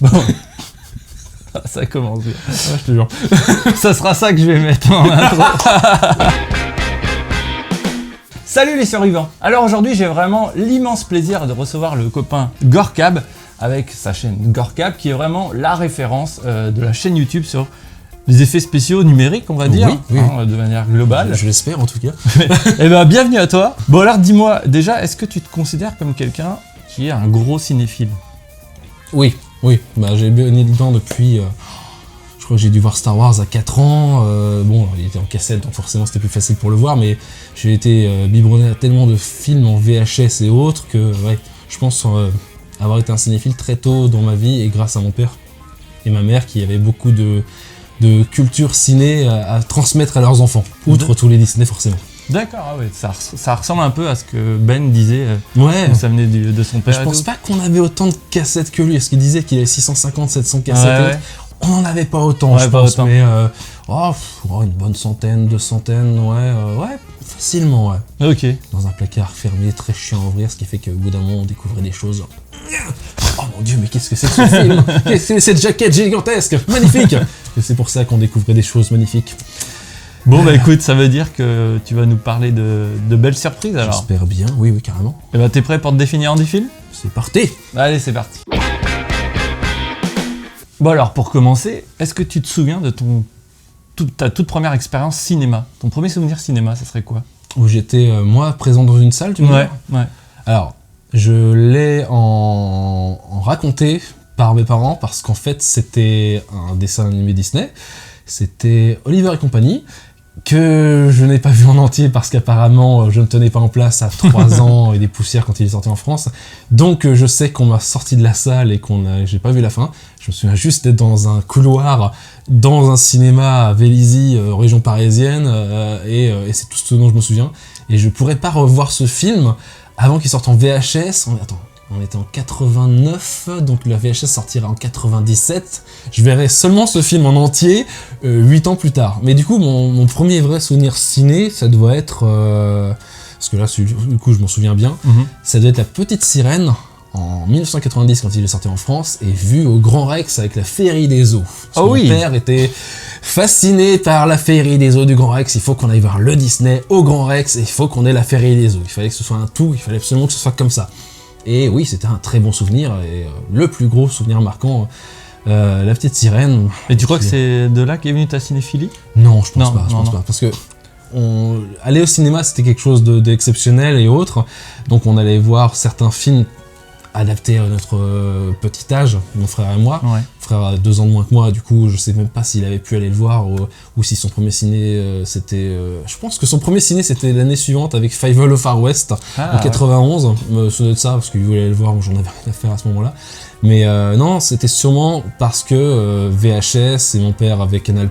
Bon. Ça commence bien. Ouais, je te jure. Ça sera ça que je vais mettre en intro. Salut les survivants. Alors aujourd'hui, j'ai vraiment l'immense plaisir de recevoir le copain Gorkab avec sa chaîne Gorkab qui est vraiment la référence de la chaîne YouTube sur les effets spéciaux numériques, on va dire, oui. De manière globale. Je l'espère en tout cas. Eh ben, bienvenue à toi. Bon alors dis-moi, déjà, est-ce que tu te considères comme quelqu'un qui est un gros cinéphile ? Oui. Bah, j'ai baigné dedans depuis... je crois que j'ai dû voir Star Wars à 4 ans. Bon, il était en cassette, donc forcément c'était plus facile pour le voir, mais j'ai été biberonné à tellement de films en VHS et autres que je pense avoir été un cinéphile très tôt dans ma vie, et grâce à mon père et ma mère qui avaient beaucoup de culture ciné à transmettre à leurs enfants, outre tous les Disney forcément. D'accord, ah ouais, ça ressemble un peu à ce que Ben disait, Ouais. ça venait de son père. Je pense pas qu'on avait autant de cassettes que lui, parce qu'il disait qu'il avait 650, 700 cassettes. Ouais. On n'en avait pas autant, Ouais, je pas pense, autant. mais une bonne centaine, 200, ouais, facilement, ouais. Ok. Dans un placard fermé, très chiant à ouvrir, ce qui fait qu'au bout d'un moment, on découvrait des choses. Oh mon dieu, mais qu'est-ce que c'est que ce film? Qu'est-ce que c'est cette jaquette gigantesque? Magnifique! Et c'est pour ça qu'on découvrait des choses magnifiques. Bon bah écoute, ça veut dire que tu vas nous parler de belles surprises alors. J'espère bien, oui, carrément. Et bah t'es prêt pour te définir en 10 films ? C'est parti! Allez, c'est parti. Bon alors, pour commencer, est-ce que tu te souviens de ta toute première expérience cinéma ? Ton premier souvenir cinéma, ça serait quoi ? Où j'étais, moi, présent dans une salle, tu veux dire? Ouais. Alors, je l'ai en raconté par mes parents parce qu'en fait, c'était un dessin animé Disney. C'était Oliver et compagnie, que je n'ai pas vu en entier parce qu'apparemment, je ne tenais pas en place à 3 ans et des poussières quand il est sorti en France. Donc, je sais qu'on m'a sorti de la salle et j'ai pas vu la fin. Je me souviens juste d'être dans un couloir, dans un cinéma à Vélizy, région parisienne, et c'est tout ce dont je me souviens. Et je pourrais pas revoir ce film avant qu'il sorte en VHS. On était en 89, donc la VHS sortira en 97. Je verrai seulement ce film en entier 8 ans plus tard. Mais du coup, mon premier vrai souvenir ciné, ça doit être... parce que là, du coup, je m'en souviens bien. Ça doit être La Petite Sirène, en 1990, quand il est sorti en France, et vu au Grand Rex avec la Féerie des Eaux. Mon père était fasciné par la Féerie des Eaux du Grand Rex. Il faut qu'on aille voir le Disney au Grand Rex, et il faut qu'on ait la Féerie des Eaux. Il fallait que ce soit un tout, il fallait absolument que ce soit comme ça. Et oui, c'était un très bon souvenir, et le plus gros souvenir marquant, La Petite Sirène. Et tu crois que c'est de là qu'est venue ta cinéphilie ? Non, je pense pas. Parce que aller au cinéma, c'était quelque chose d'exceptionnel et autre. Donc on allait voir certains films adaptés à notre petit âge, mon frère et moi. Ouais. Mon frère a 2 ans de moins que moi, du coup je sais même pas s'il avait pu aller le voir ou si son premier ciné c'était... je pense que son premier ciné c'était l'année suivante avec Fievel au Far West en 91. Me souviens de ça parce qu'il voulait aller le voir, moi j'en avais rien à faire à ce moment-là. Mais non, c'était sûrement parce que VHS et mon père avait Canal+,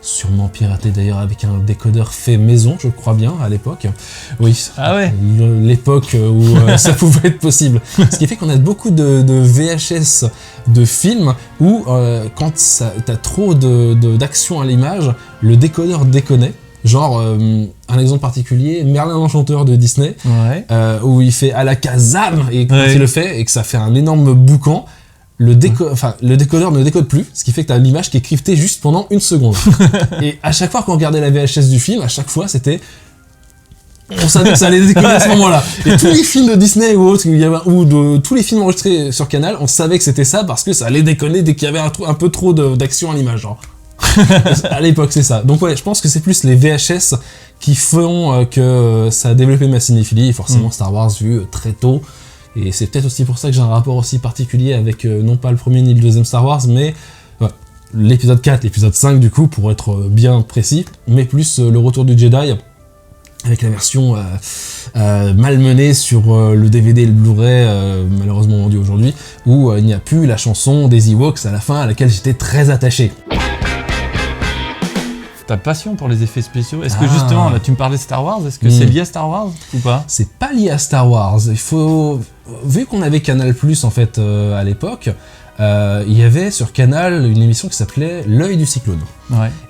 sûrement piraté d'ailleurs avec un décodeur fait maison, je crois bien, à l'époque. Oui, ah ouais. L'époque où ça pouvait être possible. Ce qui fait qu'on a beaucoup de VHS de films où quand t'as trop d'action à l'image, le décodeur déconnait. Genre, un exemple particulier, Merlin l'Enchanteur de Disney, où il fait à la Kazam, et quand il le fait, et que ça fait un énorme boucan, le décodeur ne décode plus, ce qui fait que t'as l'image qui est cryptée juste pendant 1 seconde. Et à chaque fois qu'on regardait la VHS du film, à chaque fois c'était... On savait que ça allait décoder à ce moment-là. Et tous les films de Disney ou autres, tous les films enregistrés sur Canal, on savait que c'était ça parce que ça allait déconner dès qu'il y avait un peu trop d'action à l'image, genre. À l'époque, c'est ça. Donc ouais, je pense que c'est plus les VHS qui font que ça a développé ma cinéphilie, et forcément Star Wars vu très tôt. Et c'est peut-être aussi pour ça que j'ai un rapport aussi particulier avec non pas le premier ni le deuxième Star Wars, mais l'épisode 4, l'épisode 5 du coup, pour être bien précis, mais plus le retour du Jedi, avec la version malmenée sur le DVD et le Blu-ray, malheureusement vendu aujourd'hui, où il n'y a plus la chanson des Ewoks à la fin, à laquelle j'étais très attaché. Ta passion pour les effets spéciaux, est-ce que justement, là tu me parlais de Star Wars, est-ce que c'est lié à Star Wars ou pas ? C'est pas lié à Star Wars, vu qu'on avait Canal+, en fait, à l'époque, il y avait sur Canal une émission qui s'appelait L'œil du cyclone,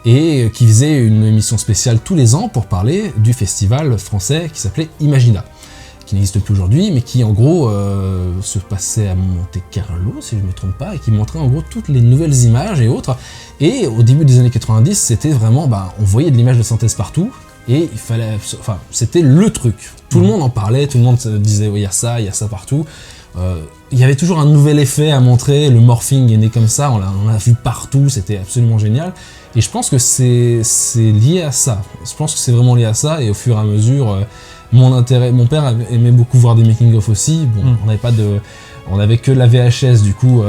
et qui faisait une émission spéciale tous les ans pour parler du festival français qui s'appelait Imagina. qui n'existe plus aujourd'hui, mais qui en gros se passait à Monte-Carlo, si je ne me trompe pas, et qui montrait en gros toutes les nouvelles images et autres. Et au début des années 90, c'était vraiment, on voyait de l'image de synthèse partout, et c'était le truc. Tout le monde en parlait, tout le monde disait, il y a ça partout. Il y avait toujours un nouvel effet à montrer, le morphing est né comme ça, on l'a vu partout, c'était absolument génial. Et je pense que c'est lié à ça. Je pense que c'est vraiment lié à ça, et au fur et à mesure, mon père aimait beaucoup voir des making-of aussi. Bon, on avait que la VHS du coup,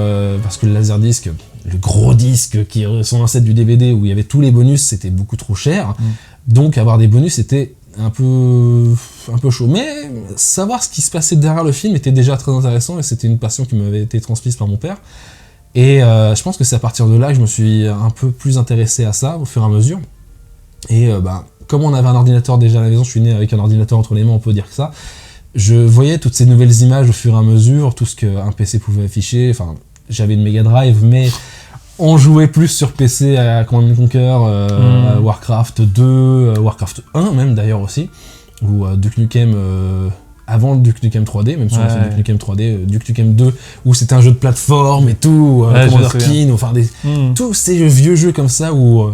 parce que le Laserdisc, le gros disque qui est son ancêtre du DVD où il y avait tous les bonus, c'était beaucoup trop cher. Donc avoir des bonus, c'était un peu chaud. Mais savoir ce qui se passait derrière le film était déjà très intéressant, et c'était une passion qui m'avait été transmise par mon père. Et je pense que c'est à partir de là que je me suis un peu plus intéressé à ça au fur et à mesure. Et comme on avait un ordinateur déjà à la maison, je suis né avec un ordinateur entre les mains, on peut dire que ça, je voyais toutes ces nouvelles images au fur et à mesure, tout ce qu'un PC pouvait afficher. Enfin, j'avais une Mega Drive, mais on jouait plus sur PC à Command & Conquer, à Warcraft 2, Warcraft 1 même d'ailleurs aussi, ou Duke Nukem, avant Duke Nukem 3D, même si on a fait Duke Nukem 3D, Duke Nukem 2, où c'était un jeu de plateforme et tout, Commander Keen, enfin tous ces vieux jeux comme ça où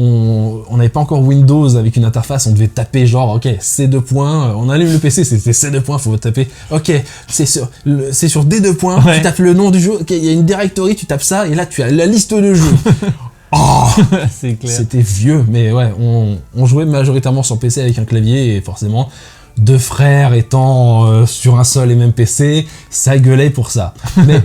on n'avait pas encore Windows avec une interface, on devait taper genre, ok, C2 points, on allume le PC, c'était C2 points, faut taper, ok, c'est sur D2 points, tu tapes le nom du jeu, ok, il y a une directory, tu tapes ça, et là tu as la liste de jeux. Oh, c'est clair. C'était vieux, mais ouais, on jouait majoritairement sur PC avec un clavier, et forcément, deux frères étant sur un seul et même PC, ça gueulait pour ça. Mais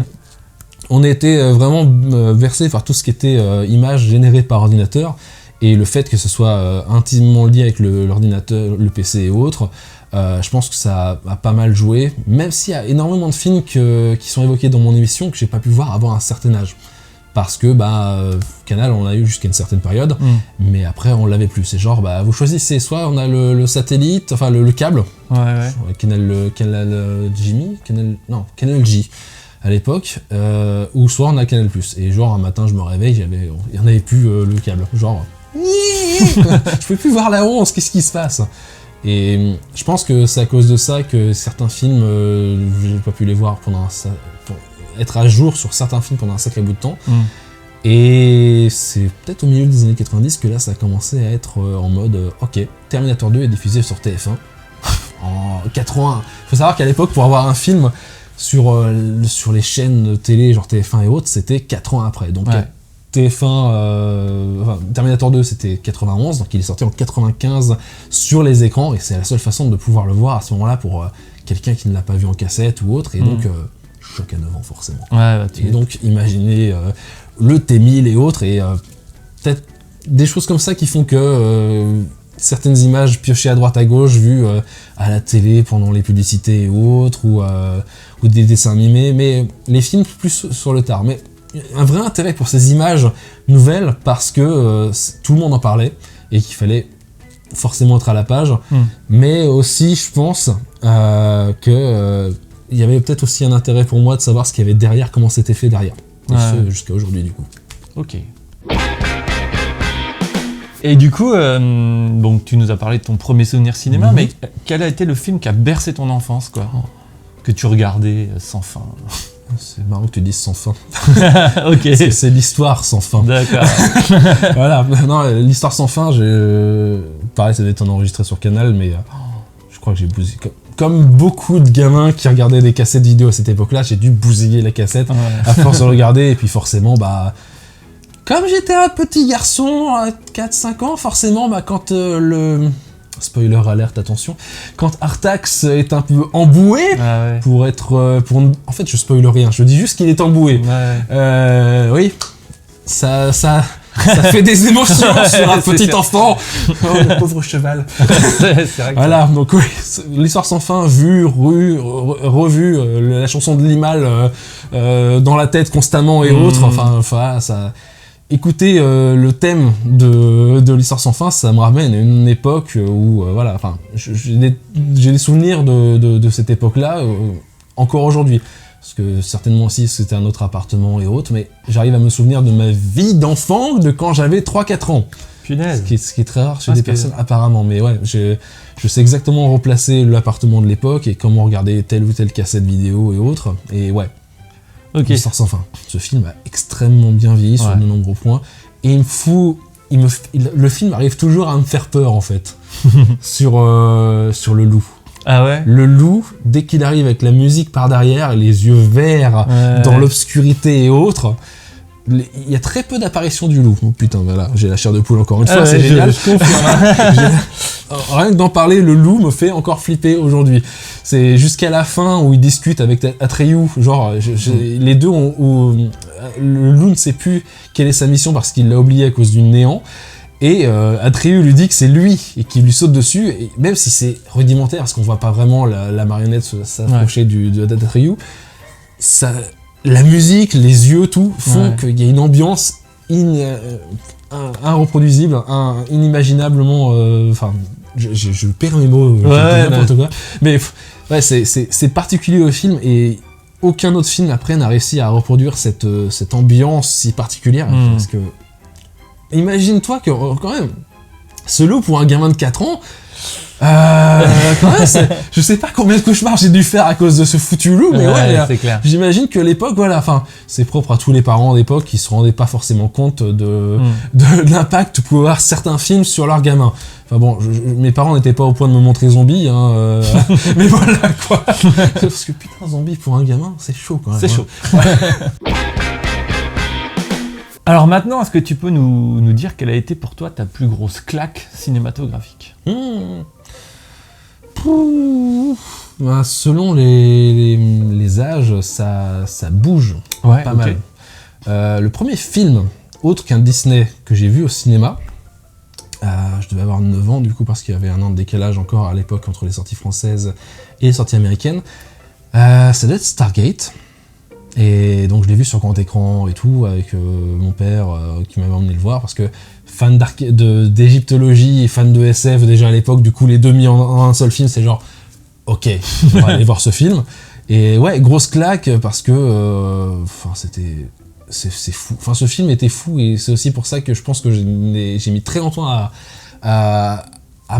on était vraiment versé par tout ce qui était images générées par ordinateur, et le fait que ce soit intimement lié avec l'ordinateur, le PC et autres, je pense que ça a pas mal joué, même s'il y a énormément de films qui sont évoqués dans mon émission que j'ai pas pu voir avant un certain âge. Parce que Canal on l'a eu jusqu'à une certaine période, mais après on l'avait plus. C'est genre vous choisissez, soit on a le satellite, enfin le câble, Canal Jimmy, Canal J à l'époque, ou soit on a Canal+. Et genre un matin je me réveille, il y en avait plus le câble, genre je peux plus voir la 11, qu'est-ce qui se passe? Et je pense que c'est à cause de ça que certains films, j'ai pas pu les voir pour être à jour sur certains films pendant un sacré bout de temps. Et c'est peut-être au milieu des années 90 que là ça a commencé à être en mode ok, Terminator 2 est diffusé sur TF1 en 81. Faut savoir qu'à l'époque, pour avoir un film sur les chaînes télé genre TF1 et autres, c'était 4 ans après. Donc TF1, Terminator 2 c'était 91, donc il est sorti en 95 sur les écrans, et c'est la seule façon de pouvoir le voir à ce moment-là pour quelqu'un qui ne l'a pas vu en cassette ou autre, et donc choc à 9 ans forcément. Et donc imaginez le T1000 et autres, et peut-être des choses comme ça qui font que certaines images piochées à droite à gauche, vues à la télé pendant les publicités et autres, ou des dessins animés, mais les films plus sur le tard. Mais un vrai intérêt pour ces images nouvelles, parce que tout le monde en parlait, et qu'il fallait forcément être à la page, mais aussi je pense que il y avait peut-être aussi un intérêt pour moi de savoir ce qu'il y avait derrière, comment c'était fait derrière, et ce jusqu'à aujourd'hui du coup. Ok. Et du coup, donc tu nous as parlé de ton premier souvenir cinéma, mais quel a été le film qui a bercé ton enfance, quoi, que tu regardais sans fin? C'est marrant que tu dises sans fin. Ok. C'est l'histoire sans fin. D'accord. Voilà. Non, l'histoire sans fin, pareil, ça devait être enregistré sur Canal, mais je crois que j'ai bousillé. Comme beaucoup de gamins qui regardaient des cassettes vidéo à cette époque-là, j'ai dû bousiller la cassette à force de regarder, et puis forcément, comme j'étais un petit garçon à 4-5 ans, forcément, quand le... Spoiler alerte, attention. Quand Artax est un peu emboué, pour être... En fait, je spoil rien, je dis juste qu'il est emboué. Oui, ça fait des émotions sur un petit enfant. Oh, le pauvre cheval. C'est vrai que voilà, donc oui, l'histoire sans fin, vue, revue, la chanson de Limal dans la tête constamment et autres, enfin, ça... Écouter le thème de l'histoire sans fin, ça me ramène à une époque où, j'ai des souvenirs de cette époque-là, encore aujourd'hui. Parce que certainement aussi c'était un autre appartement et autres, mais j'arrive à me souvenir de ma vie d'enfant, de quand j'avais 3-4 ans. Punaise. Ce qui est très rare chez Ah, des ce qui est- personnes, apparemment. Mais ouais, je sais exactement replacer l'appartement de l'époque et comment regarder telle ou telle cassette vidéo et autres. Et ouais, Ok. Histoire sans fin. Ce film a extrêmement bien vieilli sur Ouais. de nombreux points. Et le film arrive toujours à me faire peur, en fait, sur le loup. Ah ouais. Le loup, dès qu'il arrive avec la musique par derrière, les yeux verts dans l'obscurité et autres, il y a très peu d'apparitions du loup. Oh putain, voilà, j'ai la chair de poule encore une fois, c'est génial. Je confirme. Rien que d'en parler, le loup me fait encore flipper aujourd'hui. C'est jusqu'à la fin où il discute avec Atreyu, genre les deux le loup ne sait plus quelle est sa mission parce qu'il l'a oublié à cause du néant. Et Atreyu lui dit que c'est lui et qu'il lui saute dessus, et même si c'est rudimentaire parce qu'on voit pas vraiment la marionnette s'approcher d'Atreyu, la musique, les yeux, tout font qu'il y a une ambiance irreproduisible, inimaginablement. Enfin, je perds mes mots, n'importe quoi. Mais ouais, c'est particulier au film et aucun autre film après n'a réussi à reproduire cette ambiance si particulière parce que. Imagine-toi que, quand même, ce loup pour un gamin de 4 ans, quand même, je sais pas combien de cauchemars j'ai dû faire à cause de ce foutu loup, mais ouais, c'est clair. j'imagine que l'époque, voilà, enfin, c'est propre à tous les parents d'époque qui se rendaient pas forcément compte de l'impact que pouvaient avoir certains films sur leurs gamins. Enfin bon, mes parents n'étaient pas au point de me montrer Zombie, mais voilà quoi. Parce que putain, Zombie pour un gamin, c'est chaud quand même. C'est chaud. Alors maintenant, est-ce que tu peux nous dire quelle a été pour toi ta plus grosse claque cinématographique ? Ben, selon les âges, ça bouge pas mal. Le premier film, autre qu'un Disney, que j'ai vu au cinéma, je devais avoir 9 ans du coup parce qu'il y avait un an de décalage encore à l'époque entre les sorties françaises et les sorties américaines, ça doit être Stargate. Et donc je l'ai vu sur grand écran et tout, avec mon père qui m'avait emmené le voir, parce que fan d'égyptologie et fan de SF déjà à l'époque, du coup les deux mis en un seul film, c'est genre, ok, on va aller voir ce film. Et ouais, grosse claque, parce que, c'est fou. Enfin, ce film était fou, et c'est aussi pour ça que je pense que j'ai mis très longtemps à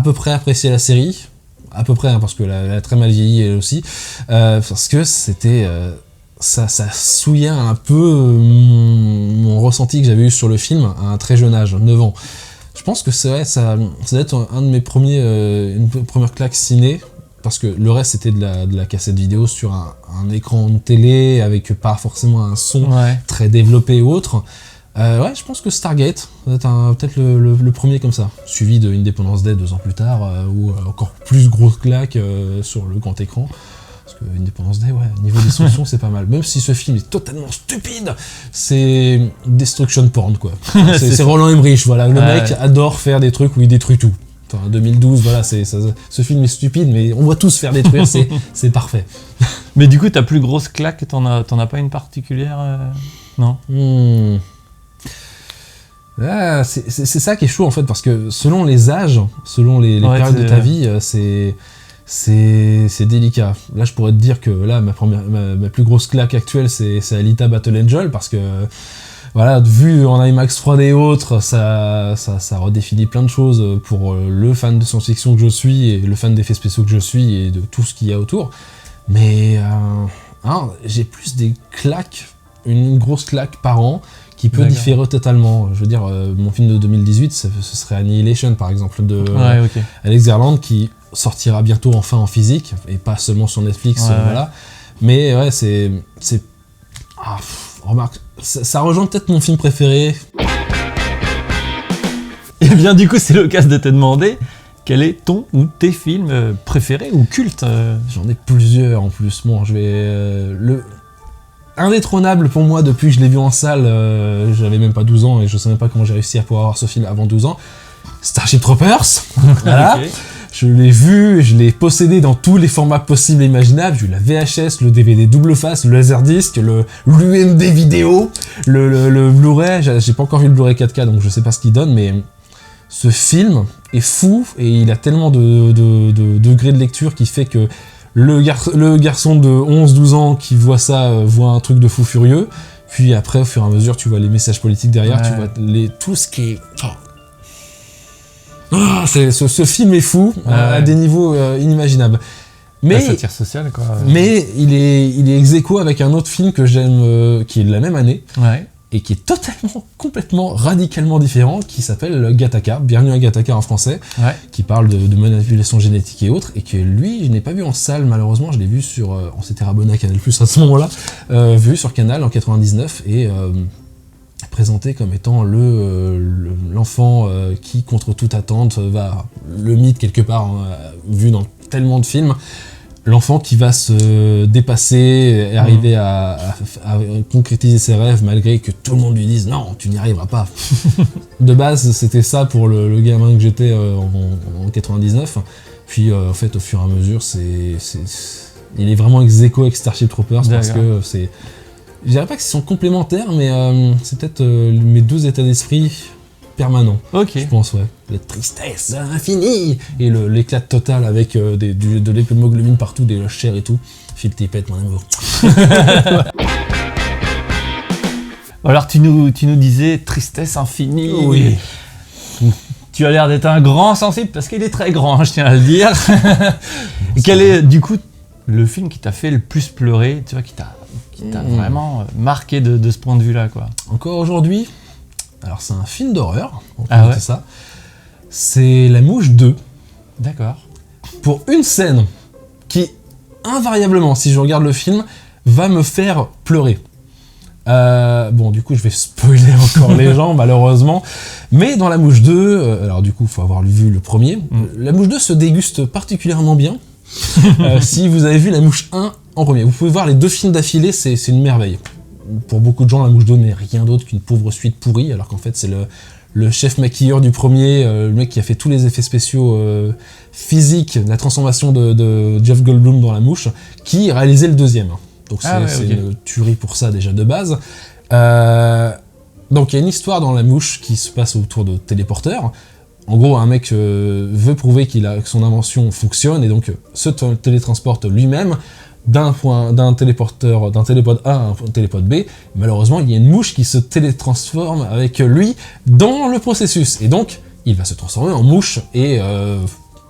peu près apprécier la série, à peu près, hein, parce que elle a très mal vieilli elle aussi, parce que c'était... Ça souillait un peu mon ressenti que j'avais eu sur le film à un très jeune âge, 9 ans. Je pense que c'est vrai, ça doit être un de mes une première claque ciné, parce que le reste c'était de la cassette vidéo sur un écran de télé avec pas forcément un son très développé ou autre. Ouais, je pense que Stargate va être peut-être le premier comme ça, suivi de Independence Day 2 ans plus tard, ou encore plus grosse claque sur le grand écran. Parce que Independence Day, ouais, niveau destruction, c'est pas mal. Même si ce film est totalement stupide, c'est destruction porn, quoi. C'est Roland Emmerich, voilà. Le mec adore faire des trucs où il détruit tout. Enfin, 2012, voilà, ce film est stupide, mais on va tous faire détruire, c'est parfait. Mais du coup, ta plus grosse claque, t'en as pas une particulière Non. Ah, c'est ça qui est chaud, en fait, parce que selon les âges, selon les périodes de ta vie, c'est délicat. Là, je pourrais te dire que là, ma plus grosse claque actuelle, c'est Alita Battle Angel, parce que voilà, vu en IMAX 3D et autres, ça redéfinit plein de choses pour le fan de science-fiction que je suis et le fan d'effets spéciaux que je suis et de tout ce qu'il y a autour. Mais j'ai plus des claques, une grosse claque par an qui peut différer totalement. Je veux dire, mon film de 2018, ce serait Annihilation, par exemple, de Alex Garland, qui sortira bientôt enfin en physique et pas seulement sur Netflix, voilà. Mais ouais, remarque, ça rejoint peut-être mon film préféré. Et bien du coup, c'est l'occasion de te demander quel est ton ou tes films préférés ou cultes. J'en ai plusieurs en plus. Bon, je vais indétrônable pour moi depuis que je l'ai vu en salle. J'avais même pas 12 ans et je sais même pas comment j'ai réussi à pouvoir voir ce film avant 12 ans. Starship Troopers. Voilà. Je l'ai vu, je l'ai possédé dans tous les formats possibles et imaginables. J'ai eu la VHS, le DVD double face, le laserdisc, l'UMD vidéo, le Blu-ray. J'ai pas encore vu le Blu-ray 4K, donc je sais pas ce qu'il donne, mais ce film est fou et il a tellement de degrés de lecture qui fait que le garçon de 11-12 ans qui voit ça voit un truc de fou furieux. Puis après, au fur et à mesure, tu vois les messages politiques derrière, tu vois tout ce qui est... Ce film est fou à des niveaux inimaginables. La satire sociale, quoi. Mais il est ex aequo avec un autre film que j'aime, qui est de la même année, et qui est complètement, radicalement différent, qui s'appelle Gattaca, Bienvenue à Gattaca en français, qui parle de manipulation génétique et autres, et que lui, je n'ai pas vu en salle, malheureusement, je l'ai vu sur... on s'était abonné à Canal+ à ce moment-là, vu sur Canal en 99, et présenté comme étant l'enfant qui, contre toute attente, va... Le mythe, quelque part, vu dans tellement de films, l'enfant qui va se dépasser et arriver à concrétiser ses rêves malgré que tout le monde lui dise non, tu n'y arriveras pas. De base, c'était ça pour le gamin que j'étais en 99. Puis en fait, au fur et à mesure, il est vraiment ex aequo avec Starship Troopers parce que c'est... Je dirais pas qu'ils sont complémentaires, mais c'est peut-être mes deux états d'esprit permanent. Je pense, la tristesse infinie et l'éclat total avec de l'hémoglobine partout, des chairs et tout. Phil Tippett, mon amour. Alors tu nous disais tristesse infinie. Oui. Tu as l'air d'être un grand sensible parce qu'il est très grand, je tiens à le dire. Quel est du coup le film qui t'a fait le plus pleurer, tu vois, qui t'a vraiment marqué de ce point de vue-là, quoi. Encore aujourd'hui. Alors c'est un film d'horreur, c'est ça. C'est La Mouche 2. D'accord. Pour une scène qui, invariablement, si je regarde le film, va me faire pleurer. Bon, du coup, je vais spoiler encore les gens, malheureusement. Mais dans La Mouche 2, alors du coup, il faut avoir vu le premier. La Mouche 2 se déguste particulièrement bien. Si vous avez vu La Mouche 1 en premier, vous pouvez voir les deux films d'affilée, c'est une merveille. Pour beaucoup de gens, La Mouche 2 n'est rien d'autre qu'une pauvre suite pourrie, alors qu'en fait c'est le chef maquilleur du premier, le mec qui a fait tous les effets spéciaux physiques, la transformation de Jeff Goldblum dans La Mouche, qui réalisait le deuxième. Donc c'est une tuerie pour ça déjà de base. Donc il y a une histoire dans La Mouche qui se passe autour de téléporteurs. En gros, un mec veut prouver que son invention fonctionne et donc se télétransporte lui-même d'un télépod A à un télépod B. Malheureusement, il y a une mouche qui se télétransforme avec lui dans le processus. Et donc, il va se transformer en mouche. Et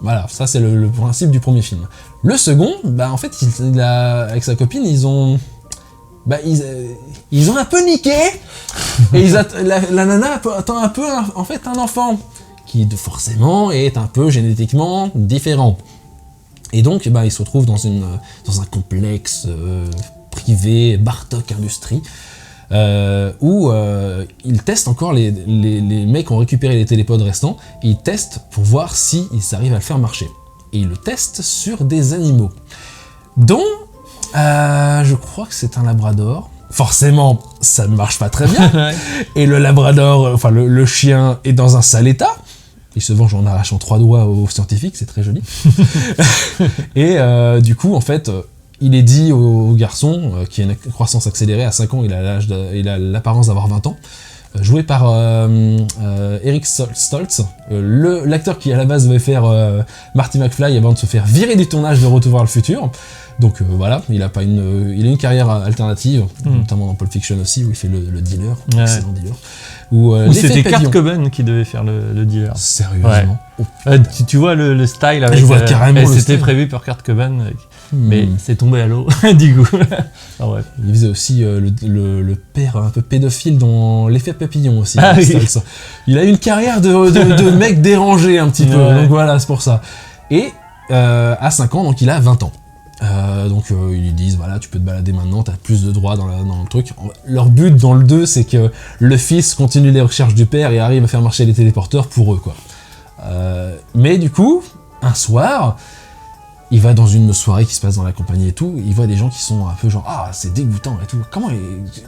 voilà, ça c'est le principe du premier film. Le second, en fait, avec sa copine, ils ont un peu niqué. Et la nana attend un peu, en fait, un enfant qui forcément est un peu génétiquement différent. Et donc, ils se retrouvent dans un complexe privé, Bartok Industries, où ils testent encore, les mecs ont récupéré les télépodes restants, et ils testent pour voir s'ils arrivent à le faire marcher. Et ils le testent sur des animaux, dont, je crois que c'est un labrador. Forcément, ça ne marche pas très bien. Et le labrador, enfin le chien, est dans un sale état. Il se venge en arrachant 3 doigts aux scientifiques, c'est très joli. Et du coup, en fait, il est dit au garçon, qui a une croissance accélérée, à 5 ans, il a l'apparence d'avoir 20 ans, joué par Eric Stoltz, l'acteur qui à la base devait faire Marty McFly avant de se faire virer du tournage de Retour vers le futur. Donc voilà, il a une carrière alternative, notamment dans Pulp Fiction aussi, où il fait le dealer, excellent dealer. Où c'était Kurt Cobain qui devait faire le dealer. Sérieusement. Tu vois le style avec... Je vois carrément c'était prévu pour Kurt Cobain, mais c'est tombé à l'eau, du coup. Ah, ouais. Il faisait aussi le père un peu pédophile dans L'Effet Papillon aussi. Il a eu une carrière de mec dérangé un petit peu, donc voilà, c'est pour ça. Et à 5 ans, donc il a 20 ans. Donc ils lui disent voilà, tu peux te balader maintenant, t'as plus de droits dans le truc. Leur but dans le 2, c'est que le fils continue les recherches du père et arrive à faire marcher les téléporteurs pour eux, quoi. Mais du coup, un soir, il va dans une soirée qui se passe dans la compagnie et tout, il voit des gens qui sont un peu genre ah, c'est dégoûtant et tout, comment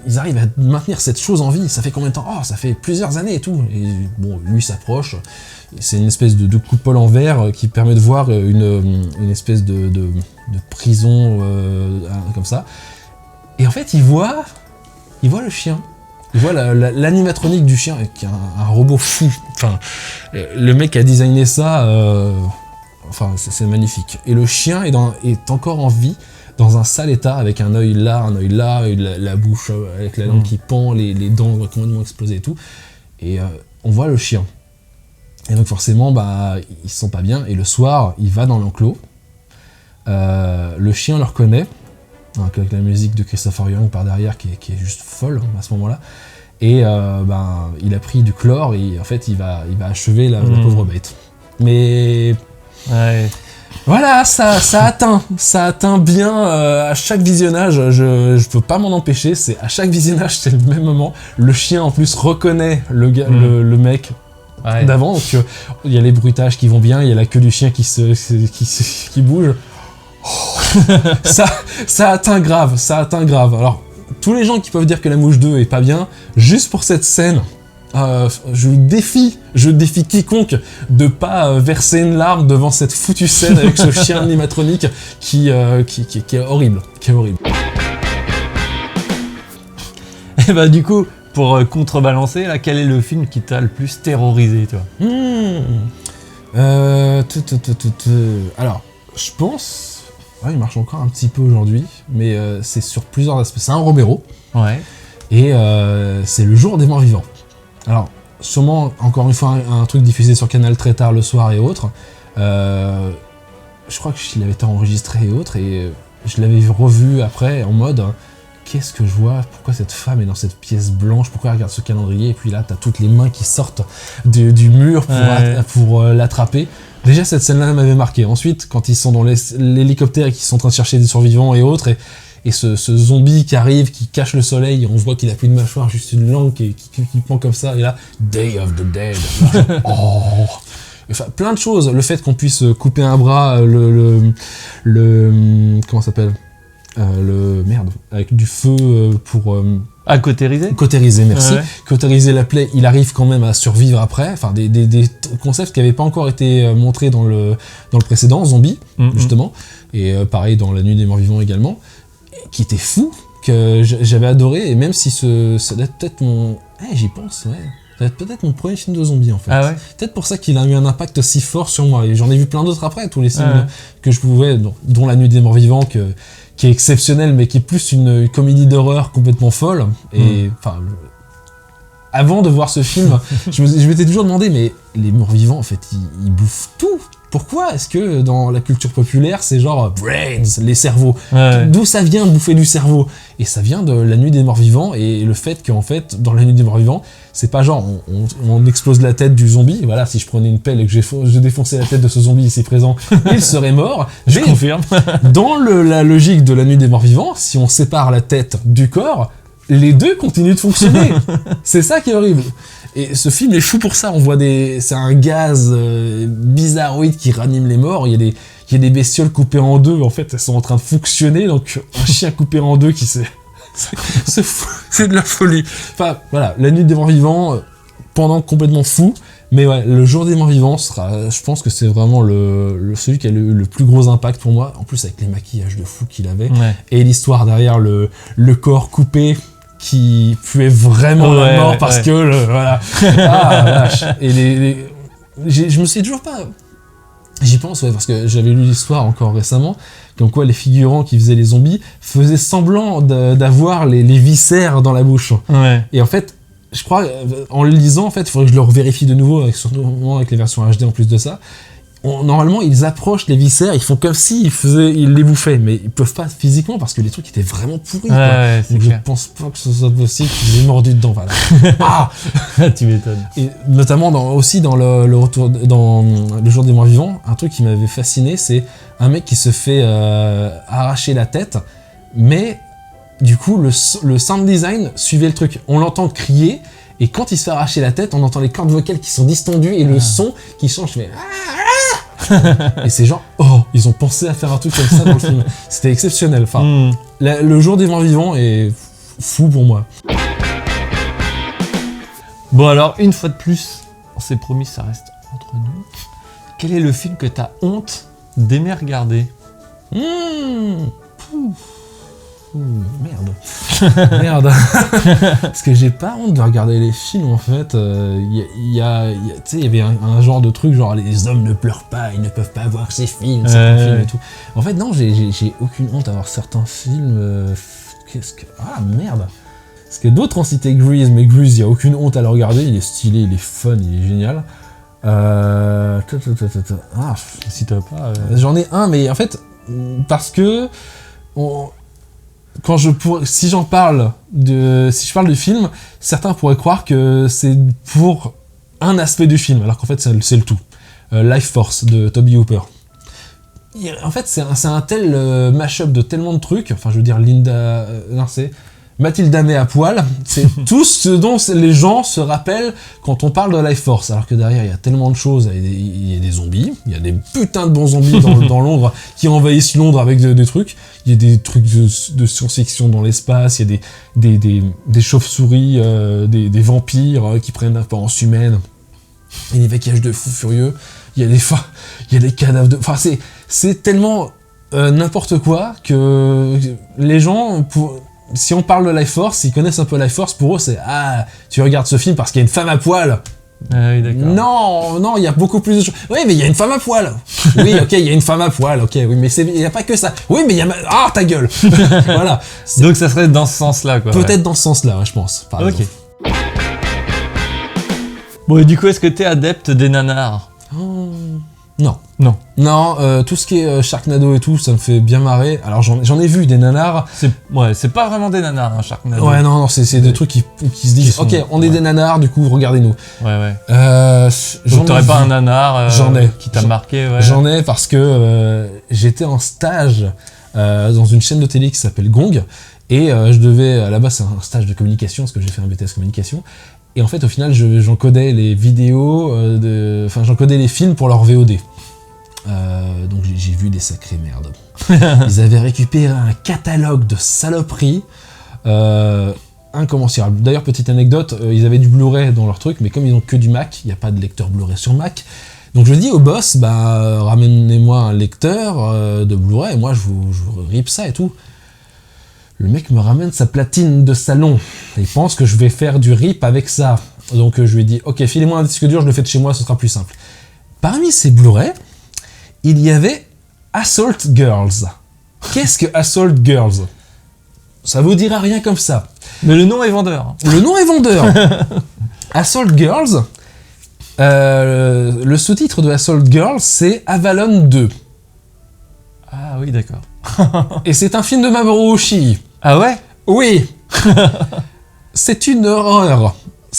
ils arrivent à maintenir cette chose en vie, ça fait combien de temps? Oh, ça fait plusieurs années et tout. Et bon, lui s'approche, c'est une espèce de coupole en verre qui permet de voir une espèce de prison comme ça. Et en fait, il voit le chien. Il voit l'animatronique du chien, qui est un robot fou. Enfin, le mec a designé ça, enfin, c'est magnifique. Et le chien est encore en vie, dans un sale état, avec un œil là, la bouche avec la langue qui pend, les dents complètement explosées et tout. Et on voit le chien. Et donc forcément, bah, ils se sentent pas bien. Et le soir, il va dans l'enclos. Le chien le reconnaît, avec la musique de Christopher Young par derrière qui est juste folle à ce moment-là. Et ben, il a pris du chlore et en fait il va achever la pauvre bête. Mais Ouais. voilà, ça atteint bien à chaque visionnage. Je peux pas m'en empêcher. C'est à chaque visionnage, c'est le même moment. Le chien en plus reconnaît le gars, le mec Ouais. d'avant. Donc il y a les bruitages qui vont bien, il y a la queue du chien qui bouge. Ça atteint grave. Alors, tous les gens qui peuvent dire que La Mouche 2 est pas bien, juste pour cette scène, je défie quiconque de pas verser une larme devant cette foutue scène avec ce chien animatronique qui est horrible. Et bah du coup, pour contrebalancer, là, quel est le film qui t'a le plus terrorisé, toi? Alors, je pense... Ouais, il marche encore un petit peu aujourd'hui, mais c'est sur plusieurs aspects. C'est un Romero, Ouais. et c'est Le Jour des Morts Vivants. Alors, sûrement, encore une fois, un truc diffusé sur Canal très tard le soir et autres. Je crois qu'il avait été enregistré et autres, et je l'avais revu après en mode... Qu'est-ce que je vois? Pourquoi cette femme est dans cette pièce blanche? Pourquoi elle regarde ce calendrier? Et puis là, t'as toutes les mains qui sortent du mur pour l'attraper. Déjà, cette scène-là m'avait marqué. Ensuite, quand ils sont dans l'hélicoptère et qu'ils sont en train de chercher des survivants et autres, et ce zombie qui arrive, qui cache le soleil, on voit qu'il a plus de mâchoire, juste une langue qui pend comme ça, et là, Day of the Dead. Oh. Enfin, plein de choses. Le fait qu'on puisse couper un bras, comment ça s'appelle? Avec du feu pour... À cautériser? Cautériser, merci. Ouais. Cautériser la plaie, il arrive quand même à survivre après. Enfin, des concepts qui n'avaient pas encore été montrés dans le précédent, Zombie, justement. Et pareil dans La Nuit des Morts Vivants également. Qui était fou, que j'avais adoré. Et même si ça doit être peut-être mon... j'y pense, ouais. Ça doit être peut-être mon premier film de zombie, en fait. Ah ouais? Peut-être pour ça qu'il a eu un impact aussi fort sur moi. Et j'en ai vu plein d'autres après, tous les films que je pouvais, dont La Nuit des Morts Vivants, qui est exceptionnel, mais qui est plus une comédie d'horreur complètement folle. Et enfin, avant de voir ce film, je m'étais toujours demandé, mais les morts vivants, en fait, ils bouffent tout. Pourquoi est-ce que dans la culture populaire, c'est genre brains, les cerveaux? D'où ça vient de bouffer du cerveau? Et ça vient de La Nuit des Morts Vivants, et le fait qu'en fait, dans La Nuit des Morts Vivants, c'est pas genre on explose la tête du zombie. Voilà, si je prenais une pelle et que je défonçais la tête de ce zombie ici présent, il serait mort. Je confirme. Dans la logique de La Nuit des Morts Vivants, si on sépare la tête du corps, les deux continuent de fonctionner. C'est ça qui est horrible. Et ce film est fou pour ça. On voit c'est un gaz bizarroïde qui ranime les morts. Il y a des bestioles coupées en deux. En fait, elles sont en train de fonctionner. Donc, un chien coupé en deux c'est fou. C'est de la folie. Enfin, voilà. La Nuit des Morts Vivants, pendant complètement fou. Mais ouais, Le Jour des Morts Vivants je pense que c'est vraiment celui qui a le plus gros impact pour moi. En plus, avec les maquillages de fou qu'il avait. Ouais. Et l'histoire derrière le corps coupé qui puait vraiment la mort parce que voilà. Ah vache. Et je me sais toujours pas. J'y pense, ouais, parce que j'avais lu l'histoire encore récemment, comme quoi les figurants qui faisaient les zombies faisaient semblant d'avoir les viscères dans la bouche. Ouais. Et en fait, je crois, en le lisant, en fait, il faudrait que je le revérifie de nouveau, surtout avec les versions HD en plus de ça. Normalement, ils approchent les viscères, ils font comme s'ils ils les bouffaient, mais ils peuvent pas physiquement parce que les trucs étaient vraiment pourris. Ouais, donc je pense pas que ce soit possible qu'ils aient mordu dedans. Voilà. Ah, tu m'étonnes. Et notamment aussi dans le retour, dans Le Jour des Morts Vivants, un truc qui m'avait fasciné, c'est un mec qui se fait arracher la tête, mais du coup le sound design suivait le truc. On l'entend crier. Et quand il se fait arracher la tête, on entend les cordes vocales qui sont distendues et le son qui change. Et c'est genre, oh, ils ont pensé à faire un truc comme ça dans le film. C'était exceptionnel. Enfin, Le Jour des Morts Vivants est fou pour moi. Bon alors, une fois de plus, on s'est promis, ça reste entre nous. Quel est le film que t'as honte d'aimer regarder? Merde. Parce que j'ai pas honte de regarder les films en fait. Il y avait un genre de truc genre les hommes ne pleurent pas, ils ne peuvent pas voir ces films, certains films et tout. En fait non, j'ai aucune honte à voir certains films. Ah merde. Parce que d'autres ont cité Grease, mais Grease, il y a aucune honte à le regarder, il est stylé, il est fun, il est génial. Ah, Si t'as pas. j'en ai un, mais en fait, parce que si je parle du film, certains pourraient croire que c'est pour un aspect du film, alors qu'en fait c'est le tout. Life Force de Toby Hooper. En fait, c'est un tel mash-up de tellement de trucs. Enfin, je veux dire, c'est Mathilda May à poil. C'est tout ce dont les gens se rappellent quand on parle de Life Force. Alors que derrière, il y a tellement de choses. Il y a des zombies. Il y a des putains de bons zombies dans Londres qui envahissent Londres avec des trucs. Il y a des trucs de science-fiction dans l'espace. Il y a des chauves-souris, des vampires qui prennent l'apparence humaine. Il y a des maquillages de fous furieux. Il y a des cadavres de... Enfin, c'est tellement n'importe quoi que les gens, si on parle de Life Force, ils connaissent un peu Life Force, pour eux c'est « Ah, tu regardes ce film parce qu'il y a une femme à poil !» Ah oui, d'accord. Non, il y a beaucoup plus de choses. Oui, mais il y a une femme à poil. Oui, ok, il y a une femme à poil, ok, oui, mais il n'y a pas que ça. Oui, mais il y a... Ah, ta gueule. Voilà. Donc ça serait dans ce sens-là, quoi. Peut-être dans ce sens-là, ouais, je pense. Par exemple. Bon, et du coup, est-ce que t'es adepte des nanars? Non. Non, tout ce qui est Sharknado et tout, ça me fait bien marrer. Alors j'en ai vu des nanars. C'est pas vraiment des nanars, hein, Sharknado. Ouais, non, c'est des trucs qui se disent, ok, on est des nanars, du coup, regardez-nous. Ouais. Donc t'aurais pas un nanar qui t'a marqué? Ouais. J'en ai parce que j'étais en stage dans une chaîne de télé qui s'appelle Gong. Et je devais, à la base, c'est un stage de communication, parce que j'ai fait un BTS communication. Et en fait, au final, j'encodais les vidéos, j'encodais les films pour leur VOD. Donc j'ai vu des sacrées merdes. Ils avaient récupéré un catalogue de saloperies incommensurable. D'ailleurs, petite anecdote, ils avaient du Blu-ray dans leur truc, mais comme ils n'ont que du Mac, il n'y a pas de lecteur Blu-ray sur Mac. Donc je dis au boss, ramenez-moi un lecteur de Blu-ray, et moi je vous rip ça et tout. Le mec me ramène sa platine de salon. Il pense que je vais faire du rip avec ça. Donc je lui ai dit, ok, filez-moi un disque dur, je le fais de chez moi, ce sera plus simple. Parmi ces Blu-ray, il y avait Assault Girls. Qu'est-ce que Assault Girls? Ça vous dira rien comme ça. Mais le nom est vendeur. Le nom est vendeur. Assault Girls, le sous-titre de Assault Girls, c'est Avalon 2. Ah oui, d'accord. Et c'est un film de Mamoru Oshii. Ah ouais? Oui. C'est une horreur.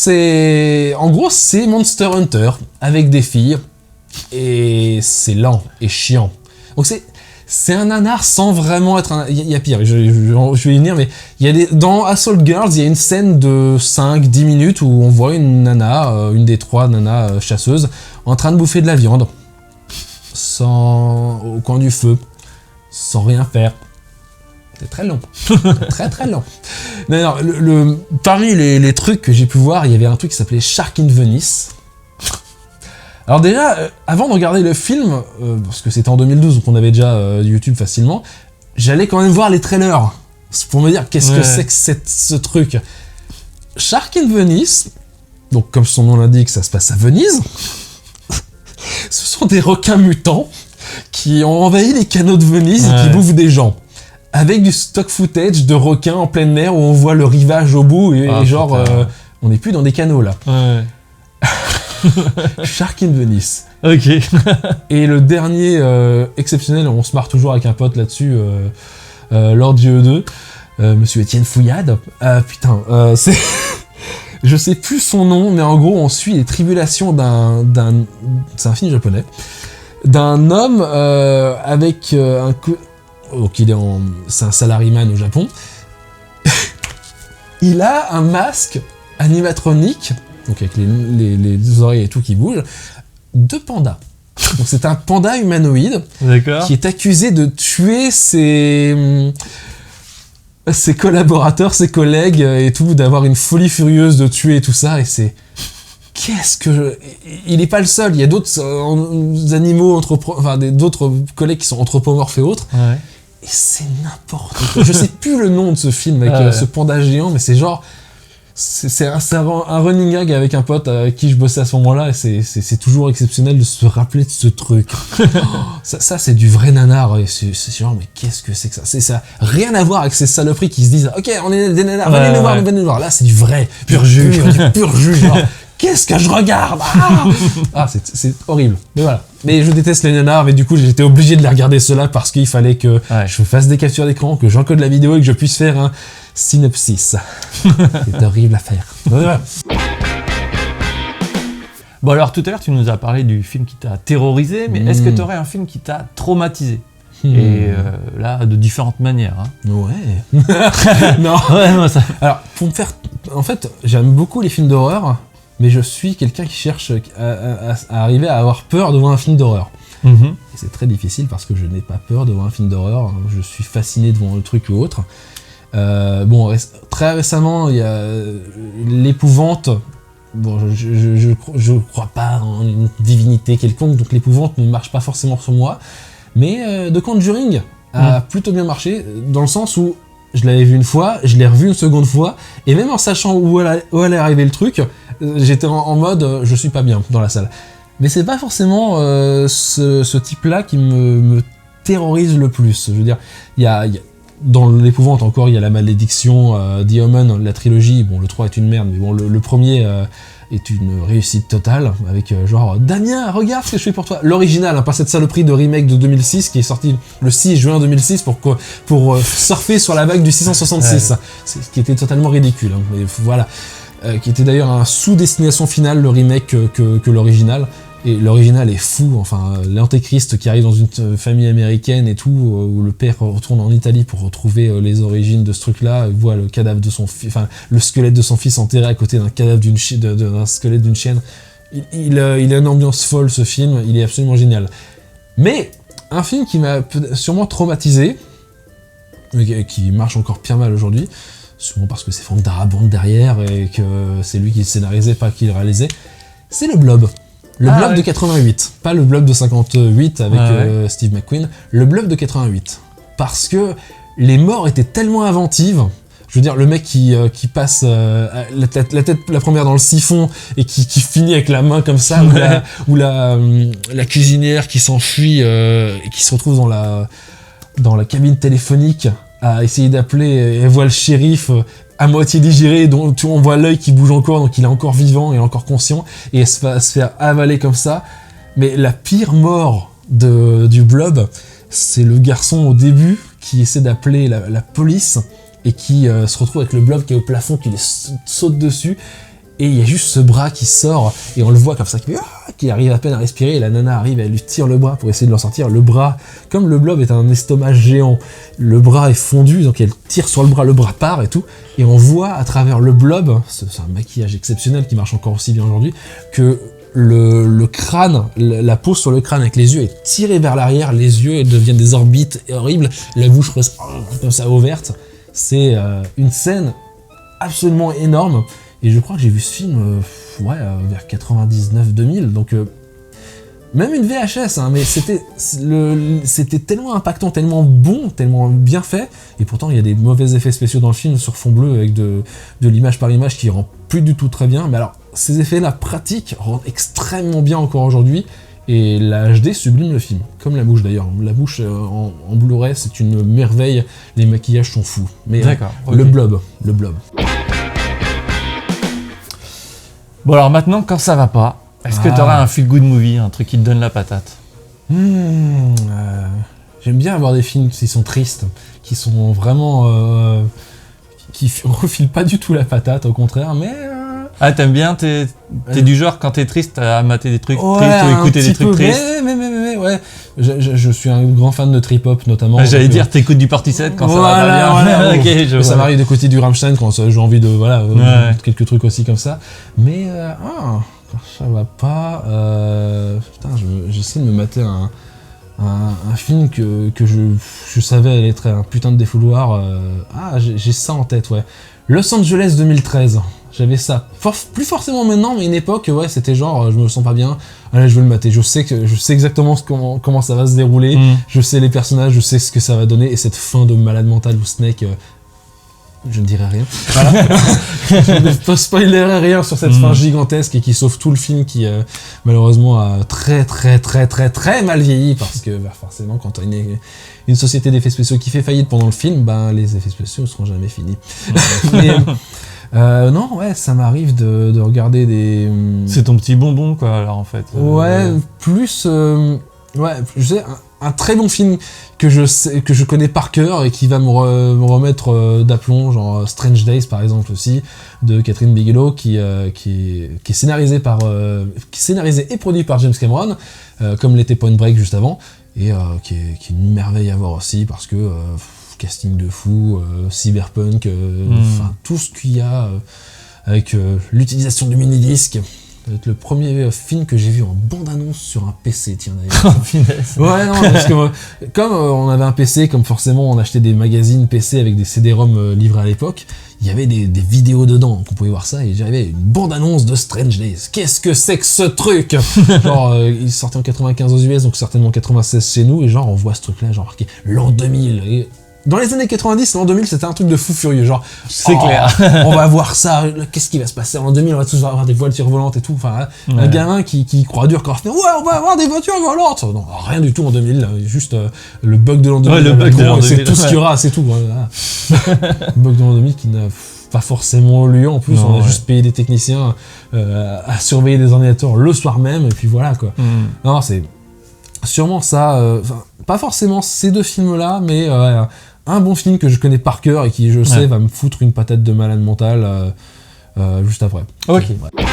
En gros, c'est Monster Hunter avec des filles. Et c'est lent et chiant. Donc c'est un nanar sans vraiment être un... Il y a pire, je vais y venir, mais dans Assault Girls, il y a une scène de 5-10 minutes où on voit une nana, une des 3 nanas chasseuses, en train de bouffer de la viande. Au coin du feu. Sans rien faire. C'est très long. Très très long. Non, parmi les trucs que j'ai pu voir, il y avait un truc qui s'appelait Shark in Venice. Alors déjà, avant de regarder le film, parce que c'était en 2012, donc on avait déjà YouTube facilement, j'allais quand même voir les trailers, pour me dire qu'est-ce que c'est que ce truc. Shark in Venice, donc comme son nom l'indique, ça se passe à Venise. Ce sont des requins mutants qui ont envahi les canaux de Venise et qui bouffent des gens. Avec du stock footage de requins en pleine mer où on voit le rivage au bout et on n'est plus dans des canaux là. Ouais. Shark in Venice. Ok. Et le dernier exceptionnel, on se marre toujours avec un pote là-dessus, lors du E2, monsieur Étienne Fouillade. C'est... Je sais plus son nom, mais en gros, on suit les tribulations d'un... C'est un film japonais. D'un homme avec un... Donc c'est un salaryman au Japon. Il a un masque animatronique, donc avec les oreilles et tout qui bougent, de panda. Donc c'est un panda humanoïde qui est accusé de tuer ses collaborateurs, ses collègues et tout, d'avoir une folie furieuse de tuer et tout ça, et c'est... Il n'est pas le seul, il y a d'autres animaux, d'autres collègues qui sont anthropomorphes et autres. Ouais. Et c'est n'importe quoi. Je sais plus le nom de ce film avec ce panda géant, mais c'est genre... C'est un running gag avec un pote avec qui je bossais à ce moment-là, et c'est toujours exceptionnel de se rappeler de ce truc. Ça c'est du vrai nanar, et c'est genre, mais qu'est-ce que c'est que ça? Ça a rien à voir avec ces saloperies qui se disent, ok, on est des nanars, venez nous voir. Là c'est du vrai, pur jus, genre, qu'est-ce que je regarde? C'est horrible. Mais voilà. Mais je déteste les nanars, mais du coup j'étais obligé de les regarder ceux-là parce qu'il fallait que je fasse des captures d'écran, que j'encode la vidéo et que je puisse faire un synopsis. C'est horrible à faire. Voilà. Bon alors tout à l'heure tu nous as parlé du film qui t'a terrorisé, mais est-ce que tu aurais un film qui t'a traumatisé? Et là, de différentes manières. Hein. Ouais. Non. Ouais, moi, ça... Alors, pour me faire... En fait, j'aime beaucoup les films d'horreur, mais je suis quelqu'un qui cherche à arriver à avoir peur devant un film d'horreur. Et c'est très difficile parce que je n'ai pas peur devant un film d'horreur. Je suis fasciné devant le truc ou autre. Très récemment, il y a l'épouvante. Bon, je crois pas en une divinité quelconque, donc l'épouvante ne marche pas forcément sur moi. Mais The Conjuring a plutôt bien marché, dans le sens où je l'avais vu une fois, je l'ai revu une seconde fois, et même en sachant où allait arriver le truc, j'étais en mode je suis pas bien dans la salle. Mais c'est pas forcément ce type-là qui me terrorise le plus. Je veux dire, il y a dans l'épouvante encore, il y a la malédiction, The Omen, la trilogie. Bon, le 3 est une merde, mais bon, le premier est une réussite totale, avec genre Damien, regarde ce que je fais pour toi. L'original, hein, pas cette saloperie de remake de 2006 qui est sorti le 6 juin 2006 pour surfer sur la vague du 666, ce qui était totalement ridicule. Hein, mais voilà, qui était d'ailleurs un sous-destination finale, le remake que l'original. Et l'original est fou, enfin, l'antéchrist qui arrive dans une famille américaine et tout, où le père retourne en Italie pour retrouver les origines de ce truc-là, il voit le cadavre de son fils, enfin, le squelette de son fils enterré à côté d'un cadavre d'un squelette d'une chienne. Il a une ambiance folle, ce film, il est absolument génial. Mais, un film qui m'a sûrement traumatisé, qui marche encore bien mal aujourd'hui, sûrement parce que c'est Frank Darabont derrière, et que c'est lui qui le scénarisait, pas qui le réalisait, c'est le Blob. Le Blob de 88, pas le Blob de 58 avec Steve McQueen, le Blob de 88. Parce que les morts étaient tellement inventives. Je veux dire, le mec qui passe la tête la première dans le siphon et qui finit avec la main comme ça, ou la cuisinière qui s'enfuit et qui se retrouve dans la cabine téléphonique à essayer d'appeler et voit le shérif à moitié digéré, dont on voit l'œil qui bouge encore, donc il est encore vivant et encore conscient, et se faire avaler comme ça. Mais la pire mort du Blob, c'est le garçon au début qui essaie d'appeler la police et qui se retrouve avec le Blob qui est au plafond, qui saute dessus, et il y a juste ce bras qui sort, et on le voit comme ça, qui arrive à peine à respirer, et la nana arrive, elle lui tire le bras pour essayer de l'en sortir. Le bras, comme le Blob est un estomac géant, le bras est fondu, donc elle tire sur le bras part et tout, et on voit à travers le Blob, c'est un maquillage exceptionnel qui marche encore aussi bien aujourd'hui, que le crâne, la peau sur le crâne avec les yeux est tirée vers l'arrière, les yeux deviennent des orbites horribles, la bouche reste comme ça ouverte. C'est une scène absolument énorme. Et je crois que j'ai vu ce film vers 99-2000, donc même une VHS, hein, mais c'était tellement impactant, tellement bon, tellement bien fait, et pourtant il y a des mauvais effets spéciaux dans le film sur fond bleu avec de l'image par image qui rend plus du tout très bien, mais alors ces effets-là pratiques rendent extrêmement bien encore aujourd'hui, et la HD sublime le film, comme la bouche d'ailleurs. La bouche en Blu-ray c'est une merveille, les maquillages sont fous, mais d'accord, le Blob. Bon alors maintenant, quand ça va pas, est-ce que tu auras un feel-good movie, un truc qui te donne la patate? J'aime bien avoir des films qui sont tristes, qui sont vraiment... qui refilent pas du tout la patate, au contraire, mais... Ah, t'aimes bien, t'es du genre, quand t'es triste, à mater des trucs tristes ou écouter des trucs tristes? Mais ouais. Je suis un grand fan de trip-hop, notamment. J'allais dire, t'écoutes du Portishead quand ça va pas bien. Voilà, okay, ça m'arrive d'écouter du Rammstein quand j'ai envie de... quelques trucs aussi comme ça. Mais, quand ça va pas... j'essaie de me mater un film que je savais allait être un putain de défouloir. J'ai ça en tête, ouais. Los Angeles 2013. J'avais ça. Plus forcément maintenant, mais une époque, c'était genre, je me sens pas bien, allez, je veux le mater. Je sais exactement comment ça va se dérouler, je sais les personnages, je sais ce que ça va donner, et cette fin de malade mental où Snake... je ne dirai rien. Voilà. Je ne spoilerai rien sur cette fin gigantesque et qui sauve tout le film qui, malheureusement, a très très très très très mal vieilli, parce que forcément, quand tu as une société d'effets spéciaux qui fait faillite pendant le film, les effets spéciaux ne seront jamais finis. Non, ouais, ça m'arrive de regarder des... C'est ton petit bonbon, quoi, alors, en fait. Ouais, plus... ouais, je sais, un très bon film que je connais par cœur et qui va me remettre d'aplomb, genre Strange Days, par exemple, aussi, de Catherine Bigelow, qui est scénarisé et produit par James Cameron, comme l'était Point Break juste avant, et qui est une merveille à voir aussi, parce que... casting de fou, cyberpunk, enfin tout ce qu'il y a avec l'utilisation du mini-disque. Ça va être le premier film que j'ai vu en bande-annonce sur un PC, tiens d'ailleurs. Ouais, non, parce que comme on avait un PC, comme forcément on achetait des magazines PC avec des CD-ROM livrés à l'époque, il y avait des vidéos dedans, qu'on pouvait voir ça, et j'avais une bande-annonce de Strange Days. Qu'est-ce que c'est que ce truc? Genre, il sortait en 95 aux US, donc certainement en 96 chez nous, et genre on voit ce truc-là, genre marqué l'an 2000, et... Dans les années 90, l'an 2000, c'était un truc de fou furieux, genre... C'est clair. On va voir ça, qu'est-ce qui va se passer en l'an 2000, on va tous avoir des voitures volantes et tout, enfin, un gamin qui croit dur quand ouais, on va avoir des voitures volantes. Non, rien du tout en 2000, juste le bug de l'an 2000, le bug de l'an 2000, c'est tout ce qu'il y aura, c'est tout. Voilà. Le bug de l'an 2000 qui n'a pas forcément lieu, en plus, non, on a juste payé des techniciens à surveiller des ordinateurs le soir même, et puis voilà, quoi. Non, c'est sûrement ça, pas forcément ces deux films-là, mais... un bon film que je connais par cœur et qui, je sais, va me foutre une patate de malade mental juste après. Ok. Ouais.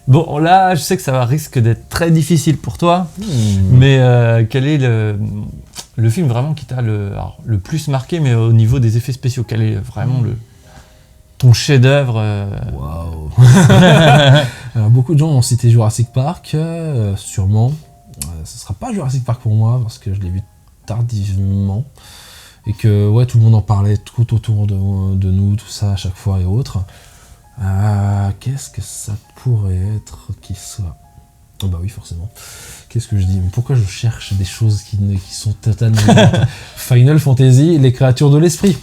Bon, là, je sais que ça risque d'être très difficile pour toi, mais quel est le film vraiment qui t'a le plus marqué, mais au niveau des effets spéciaux? Quel est vraiment ton chef-d'œuvre Waouh. Alors, beaucoup de gens ont cité Jurassic Park, sûrement. Ce sera pas Jurassic Park pour moi, parce que je l'ai vu tardivement et que ouais, tout le monde en parlait tout autour de nous, tout ça à chaque fois et autres. Qu'est-ce que ça pourrait être qui soit... Oh bah oui, forcément. Qu'est-ce que je dis? Mais pourquoi je cherche des choses qui sont totalement... Final Fantasy, les créatures de l'esprit.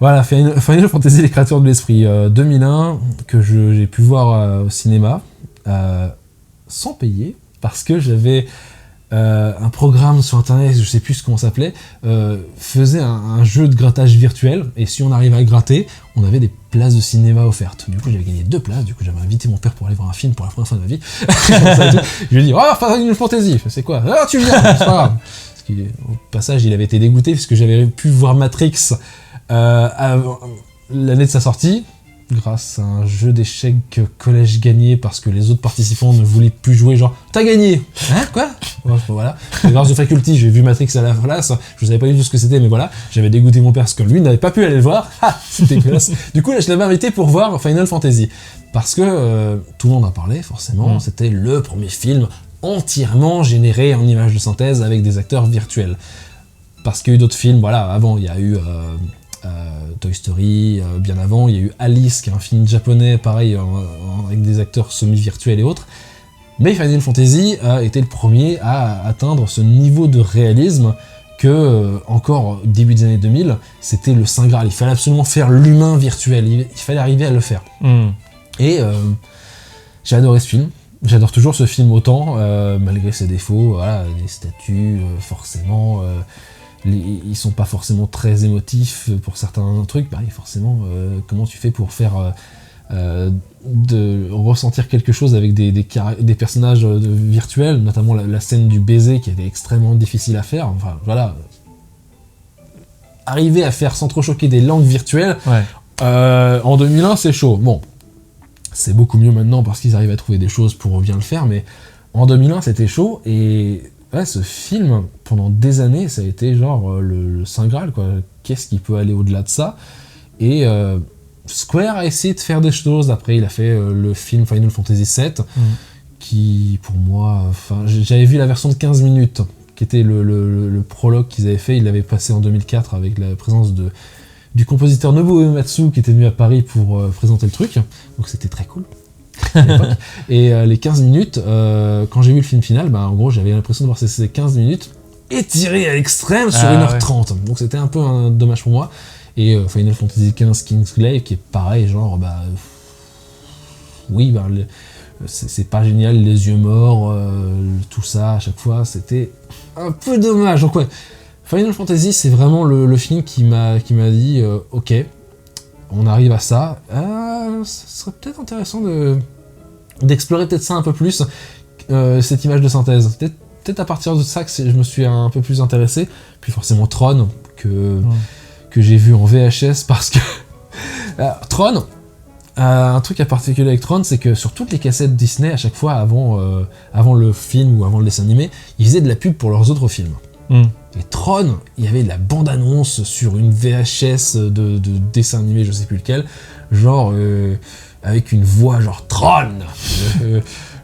Voilà, Final Fantasy, les créatures de l'esprit 2001, que j'ai pu voir au cinéma sans payer, parce que j'avais... un programme sur internet, je sais plus comment ça s'appelait, faisait un jeu de grattage virtuel, et si on arrivait à gratter, on avait des places de cinéma offertes. Du coup, j'avais gagné 2 places, du coup j'avais invité mon père pour aller voir un film pour la première fois de ma vie. Je lui ai dit, oh, Final Fantasy, c'est quoi? Ah, tu viens, c'est pas grave. Parce qu'au passage, il avait été dégoûté, parce que j'avais pu voir Matrix l'année de sa sortie, grâce à un jeu d'échecs collège gagné parce que les autres participants ne voulaient plus jouer, genre t'as gagné. Hein, quoi? Voilà. Grâce au Faculty, j'ai vu Matrix à la place, je savais pas du tout ce que c'était, mais voilà, j'avais dégoûté mon père parce que lui n'avait pas pu aller le voir. C'était classe. Du coup là, je l'avais invité pour voir Final Fantasy parce que tout le monde en parlait forcément. C'était le premier film entièrement généré en images de synthèse avec des acteurs virtuels. Parce qu'il y a eu d'autres films, voilà, avant il y a eu Toy Story, bien avant, il y a eu Alice, qui est un film japonais, pareil, avec des acteurs semi-virtuels et autres. Mais Final Fantasy a été le premier à atteindre ce niveau de réalisme que, encore début des années 2000, c'était le Saint Graal. Il fallait absolument faire l'humain virtuel, il fallait arriver à le faire. Et j'ai adoré ce film. J'adore toujours ce film autant, malgré ses défauts, voilà, les statues, forcément... ils sont pas forcément très émotifs pour certains trucs, pareil, forcément, comment tu fais pour faire de ressentir quelque chose avec des personnages virtuels, notamment la scène du baiser qui était extrêmement difficile à faire, enfin voilà, arriver à faire sans trop choquer des langues virtuelles, en 2001 c'est chaud. Bon, c'est beaucoup mieux maintenant parce qu'ils arrivent à trouver des choses pour bien le faire, mais en 2001 c'était chaud, et ouais, ce film, pendant des années, ça a été genre le Saint Graal, quoi. Qu'est-ce qui peut aller au-delà de ça? Et Square a essayé de faire des choses. Après, il a fait le film Final Fantasy VII, qui, pour moi... j'avais vu la version de 15 minutes, qui était le prologue qu'ils avaient fait. Ils l'avaient passé en 2004 avec la présence du compositeur Nobuo Uematsu, qui était venu à Paris pour présenter le truc. Donc c'était très cool. Et les 15 minutes, quand j'ai vu le film final, en gros j'avais l'impression de voir ces 15 minutes étirées à l'extrême sur 1h30. Donc c'était un peu un dommage pour moi. Et Final Fantasy XV Kingslave, qui est pareil, genre, c'est pas génial, les yeux morts, tout ça, à chaque fois, c'était un peu dommage. Donc ouais, Final Fantasy, c'est vraiment le film qui m'a dit, ok, on arrive à ça. Ce serait peut-être intéressant d'explorer peut-être ça un peu plus, cette image de synthèse. Peut-être à partir de ça que je me suis un peu plus intéressé. Puis forcément Tron, que j'ai vu en VHS parce que... Tron, un truc à particulier avec Tron, c'est que sur toutes les cassettes Disney, à chaque fois avant le film ou avant le dessin animé, ils faisaient de la pub pour leurs autres films. Et Tron, il y avait de la bande-annonce sur une VHS de dessin animé, je sais plus lequel, genre avec une voix genre Tron,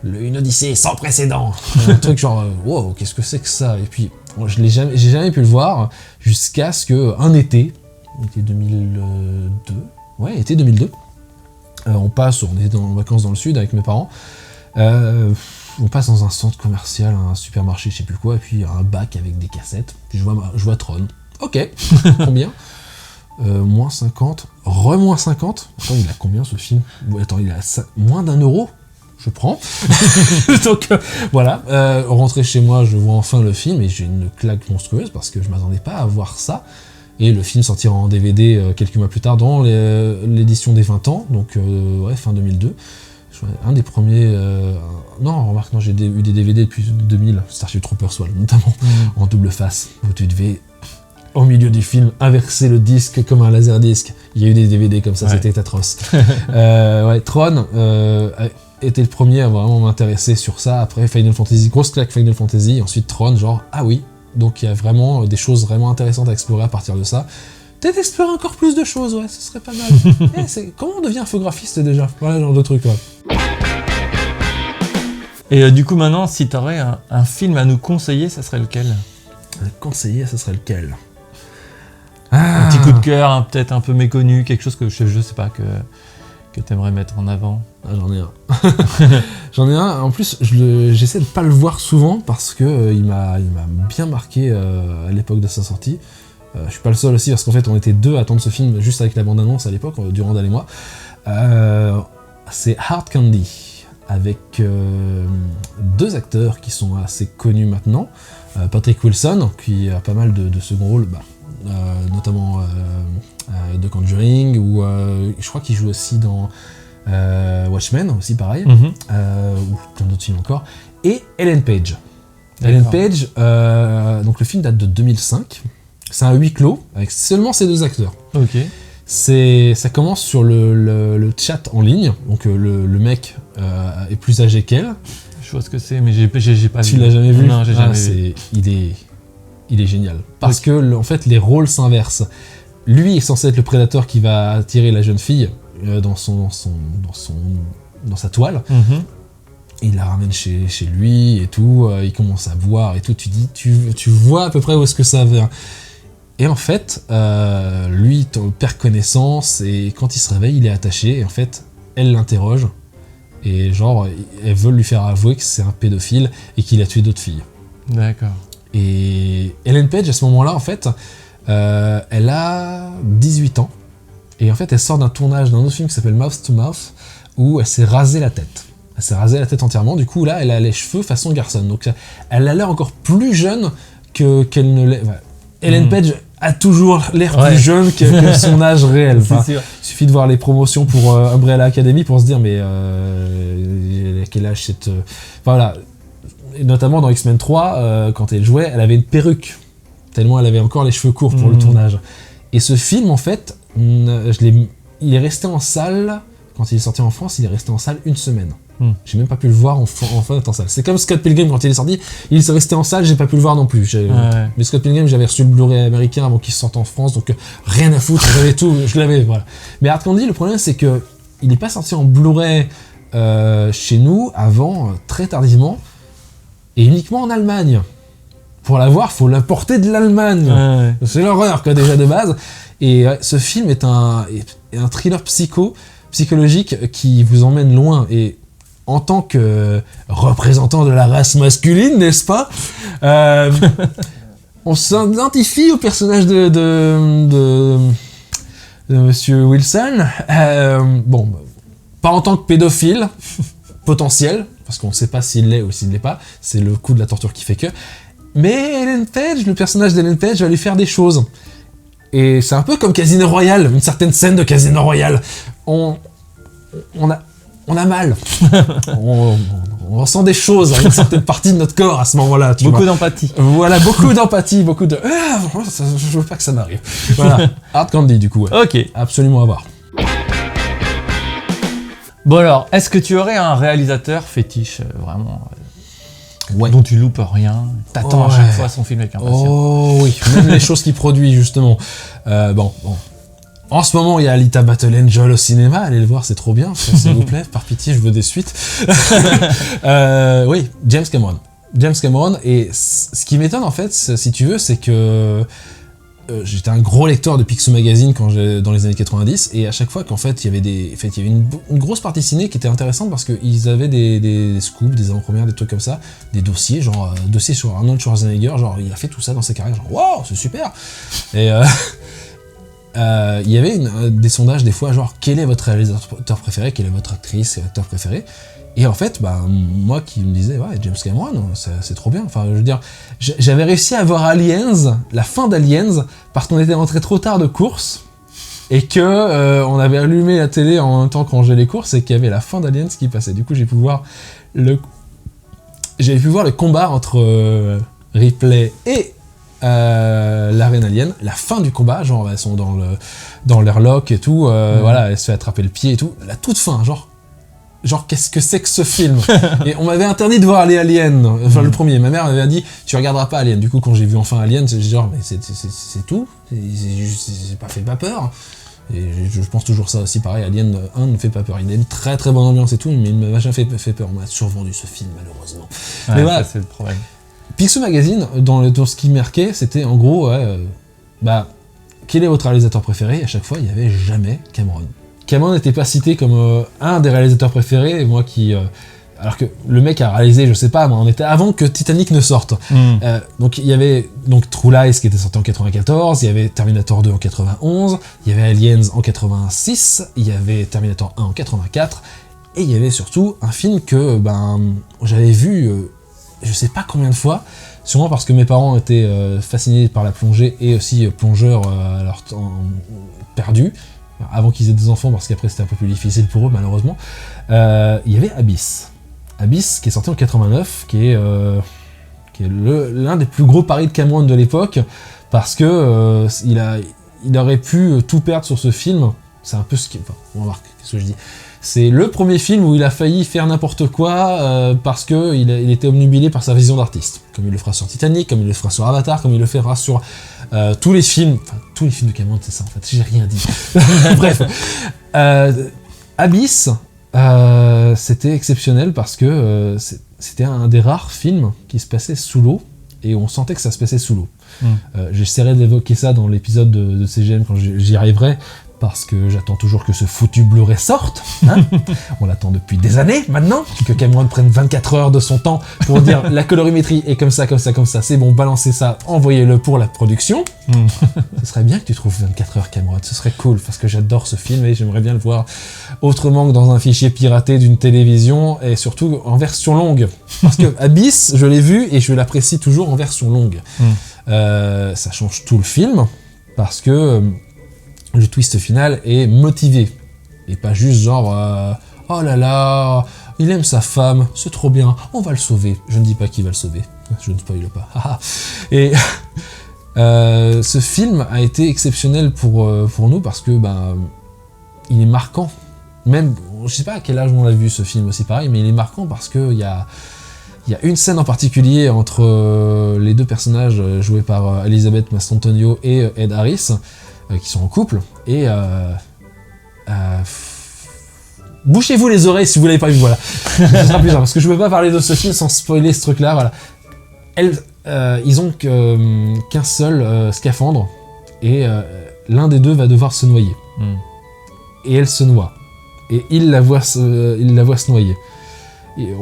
une odyssée sans précédent, un truc genre wow, qu'est-ce que c'est que ça? Et puis j'ai jamais pu le voir jusqu'à ce que un été 2002, ouais, été 2002, on était en vacances dans le sud avec mes parents. On passe dans un centre commercial, un supermarché, je sais plus quoi, et puis un bac avec des cassettes. Puis je vois Tron. Ok, combien moins 50, moins 50. Attends, il a combien ce film? Attends, il a moins d'€1, je prends. Donc voilà, rentré chez moi, je vois enfin le film et j'ai une claque monstrueuse parce que je m'attendais pas à voir ça. Et le film sortira en DVD quelques mois plus tard dans l'édition des 20 ans, donc ouais, fin 2002. Un des premiers... Non, remarque, non, j'ai eu des DVD depuis 2000, Starship Troopers, notamment, en double face, où tu devais, au milieu du film, inverser le disque comme un laserdisc. Il y a eu des DVD comme ça, C'était atroce. Ouais, Tron était le premier à vraiment m'intéresser sur ça. Après, Final Fantasy, grosse claque Final Fantasy, ensuite Tron, genre, ah oui. Donc il y a vraiment des choses vraiment intéressantes à explorer à partir de ça. Peut-être explorer encore plus de choses, ouais, ce serait pas mal. Comment on devient infographiste déjà? Voilà, genre de trucs, ouais. Et du coup, maintenant, si t'aurais un film à nous conseiller, ça serait lequel? Ça serait lequel? Un petit coup de cœur, peut-être un peu méconnu, quelque chose que je sais pas, que t'aimerais mettre en avant. J'en ai un. J'en ai un. En plus, j'essaie de pas le voir souvent parce que il m'a bien marqué à l'époque de sa sortie. Je suis pas le seul aussi parce qu'en fait, on était deux à attendre ce film juste avec la bande-annonce à l'époque, durant et moi. C'est Hard Candy, avec deux acteurs qui sont assez connus maintenant. Patrick Wilson, qui a pas mal de second rôles, notamment The Conjuring, ou je crois qu'il joue aussi dans Watchmen, aussi pareil, ou plein d'autres films encore, et Ellen Page. Ellen Page, donc le film date de 2005, c'est un huis clos, avec seulement ces deux acteurs. Ok. Ça commence sur le chat en ligne, donc le mec est plus âgé qu'elle. Je vois ce que c'est, mais j'ai pas vu. Tu l'as jamais vu? Non, j'ai jamais vu. Il est génial. Parce que, en fait, les rôles s'inversent. Lui est censé être le prédateur qui va attirer la jeune fille dans sa toile. Il la ramène chez lui et tout. Il commence à boire et tout. Tu vois à peu près où est-ce que ça va. Et en fait, lui perd connaissance et quand il se réveille, il est attaché. Et en fait, elle l'interroge. Et genre, elle veut lui faire avouer que c'est un pédophile et qu'il a tué d'autres filles. D'accord. Et Ellen Page, à ce moment-là, en fait, elle a 18 ans. Et en fait, elle sort d'un tournage d'un autre film qui s'appelle Mouth to Mouth, où elle s'est rasé la tête. Elle s'est rasé la tête entièrement. Du coup, là, elle a les cheveux façon garçon. Donc, elle a l'air encore plus jeune qu'elle ne l'est. Ouais. Ellen Page a toujours l'air plus jeune que son âge réel. Enfin, il suffit de voir les promotions pour Umbrella Academy pour se dire, mais quel âge cette... Voilà. Et notamment dans X-Men 3, quand elle jouait, elle avait une perruque. Tellement elle avait encore les cheveux courts pour le tournage. Et ce film, en fait, il est resté en salle, quand il est sorti en France, il est resté en salle 1 semaine. J'ai même pas pu le voir en salle. C'est comme Scott Pilgrim quand il est sorti, il est resté en salle, j'ai pas pu le voir non plus. Mais Scott Pilgrim, j'avais reçu le Blu-ray américain avant qu'il sorte en France, donc rien à foutre, j'avais tout, je l'avais, voilà. Mais Hard Candy, le problème c'est que il n'est pas sorti en Blu-ray chez nous avant, très tardivement, et uniquement en Allemagne. Pour l'avoir, faut l'importer de l'Allemagne. C'est l'horreur, quoi, déjà de base. Et ce film est un thriller psychologique qui vous emmène loin. Et en tant que représentant de la race masculine, n'est-ce pas, on s'identifie au personnage de Monsieur Wilson. Bon, pas en tant que pédophile potentiel, parce qu'on ne sait pas s'il l'est ou s'il ne l'est pas. C'est le coup de la torture qui fait que. Mais Ellen Page, le personnage d'Ellen Page va lui faire des choses. Et c'est un peu comme Casino Royale, une certaine scène de Casino Royale. On a mal. on ressent des choses à une certaine partie de notre corps à ce moment-là. Beaucoup d'empathie. Voilà, beaucoup d'empathie, beaucoup de... je veux pas que ça m'arrive. Voilà, Hard Candy du coup. Ouais. Ok. Absolument à voir. Bon alors, est-ce que tu aurais un réalisateur fétiche, vraiment, Ouais. dont tu loupes rien, t'attends à chaque fois son film avec impatience? Oh oui, même les choses qu'il produit justement. Bon. En ce moment, il y a Alita Battle Angel au cinéma, allez le voir, c'est trop bien, s'il vous plaît, par pitié, je veux des suites. Oui, James Cameron, et ce qui m'étonne en fait, si tu veux, c'est que j'étais un gros lecteur de Picsou Magazine dans les années 90, et à chaque fois qu'en fait, il y avait une grosse partie ciné qui était intéressante parce qu'ils avaient des scoops, des avant-premières, des trucs comme ça, des dossiers, genre dossier sur Arnold Schwarzenegger, genre il a fait tout ça dans sa carrière, genre waouh, c'est super. Et il y avait des sondages des fois genre quel est votre réalisateur préféré, quelle est votre actrice et acteur préféré, et en fait moi qui me disais ouais James Cameron c'est trop bien, enfin je veux dire j'avais réussi à voir Aliens, la fin d'Aliens, parce qu'on était rentré trop tard de course et que on avait allumé la télé en même temps qu'on rangeait les courses et qu'il y avait la fin d'Aliens qui passait, du coup j'ai pu voir le combat entre Ripley et la reine alien, la fin du combat, genre elles sont dans l'airlock et tout, voilà, elle se fait attraper le pied et tout, la toute fin, genre qu'est-ce que c'est que ce film? Et on m'avait interdit de voir les Aliens, enfin le premier, ma mère m'avait dit tu regarderas pas Alien, du coup quand j'ai vu enfin Alien, j'ai dit genre mais c'est tout, c'est pas peur. Et je pense toujours ça aussi, pareil, Alien 1 ne fait pas peur, il a une très très bonne ambiance et tout, mais il ne m'a jamais fait peur, on m'a survendu ce film malheureusement. Ouais, mais voilà, c'est le problème. Picsou Magazine, dans ce qui marquait, c'était en gros, quel est votre réalisateur préféré? À chaque fois, il n'y avait jamais Cameron. Cameron n'était pas cité comme un des réalisateurs préférés, et moi qui... alors que le mec a réalisé, je sais pas, on était avant que Titanic ne sorte. Donc il y avait True Lies qui était sorti en 94, il y avait Terminator 2 en 91, il y avait Aliens en 86, il y avait Terminator 1 en 84, et il y avait surtout un film que j'avais vu... je sais pas combien de fois, sûrement parce que mes parents étaient fascinés par la plongée et aussi plongeurs à leur temps perdu, avant qu'ils aient des enfants parce qu'après c'était un peu plus difficile pour eux malheureusement. Il y avait Abyss qui est sorti en 89, qui est l'un des plus gros paris de Cameron de l'époque, parce que il aurait pu tout perdre sur ce film. C'est un peu ce qui... Enfin, on va voir qu'est-ce que je dis. C'est le premier film où il a failli faire n'importe quoi parce qu'il était obnubilé par sa vision d'artiste. Comme il le fera sur Titanic, comme il le fera sur Avatar, comme il le fera sur tous les films de Cameron, c'est ça en fait, j'ai rien dit. Bref. Abyss, c'était exceptionnel parce que c'était un des rares films qui se passait sous l'eau, et on sentait que ça se passait sous l'eau. J'essaierai d'évoquer ça dans l'épisode de CGM quand j'y arriverai, parce que j'attends toujours que ce foutu Blu-ray sorte. Hein. On l'attend depuis des années maintenant, que Cameron prenne 24 heures de son temps pour dire la colorimétrie est comme ça, c'est bon, balancez ça, envoyez-le pour la production. Ce serait bien que tu trouves 24 heures, Cameron, ce serait cool, parce que j'adore ce film et j'aimerais bien le voir autrement que dans un fichier piraté d'une télévision, et surtout en version longue. Parce que Abyss, je l'ai vu et je l'apprécie toujours en version longue. Ça change tout le film, parce que... le twist final est motivé, et pas juste genre oh là là, il aime sa femme, c'est trop bien, on va le sauver. Je ne dis pas qui va le sauver, je ne spoil pas. Et ce film a été exceptionnel pour nous parce que il est marquant. Même, je sais pas à quel âge on l'a vu ce film aussi pareil, mais il est marquant parce que il y a une scène en particulier entre les deux personnages joués par Elizabeth Mastrantonio et Ed Harris, qui sont en couple, et bouchez-vous les oreilles si vous l'avez pas vu, voilà. Ce sera plus simple, parce que je ne peux pas parler de ce film sans spoiler ce truc-là, voilà. Ils ont qu'un seul scaphandre, et l'un des deux va devoir se noyer. Et elle se noie. Et il la voit se noyer. Et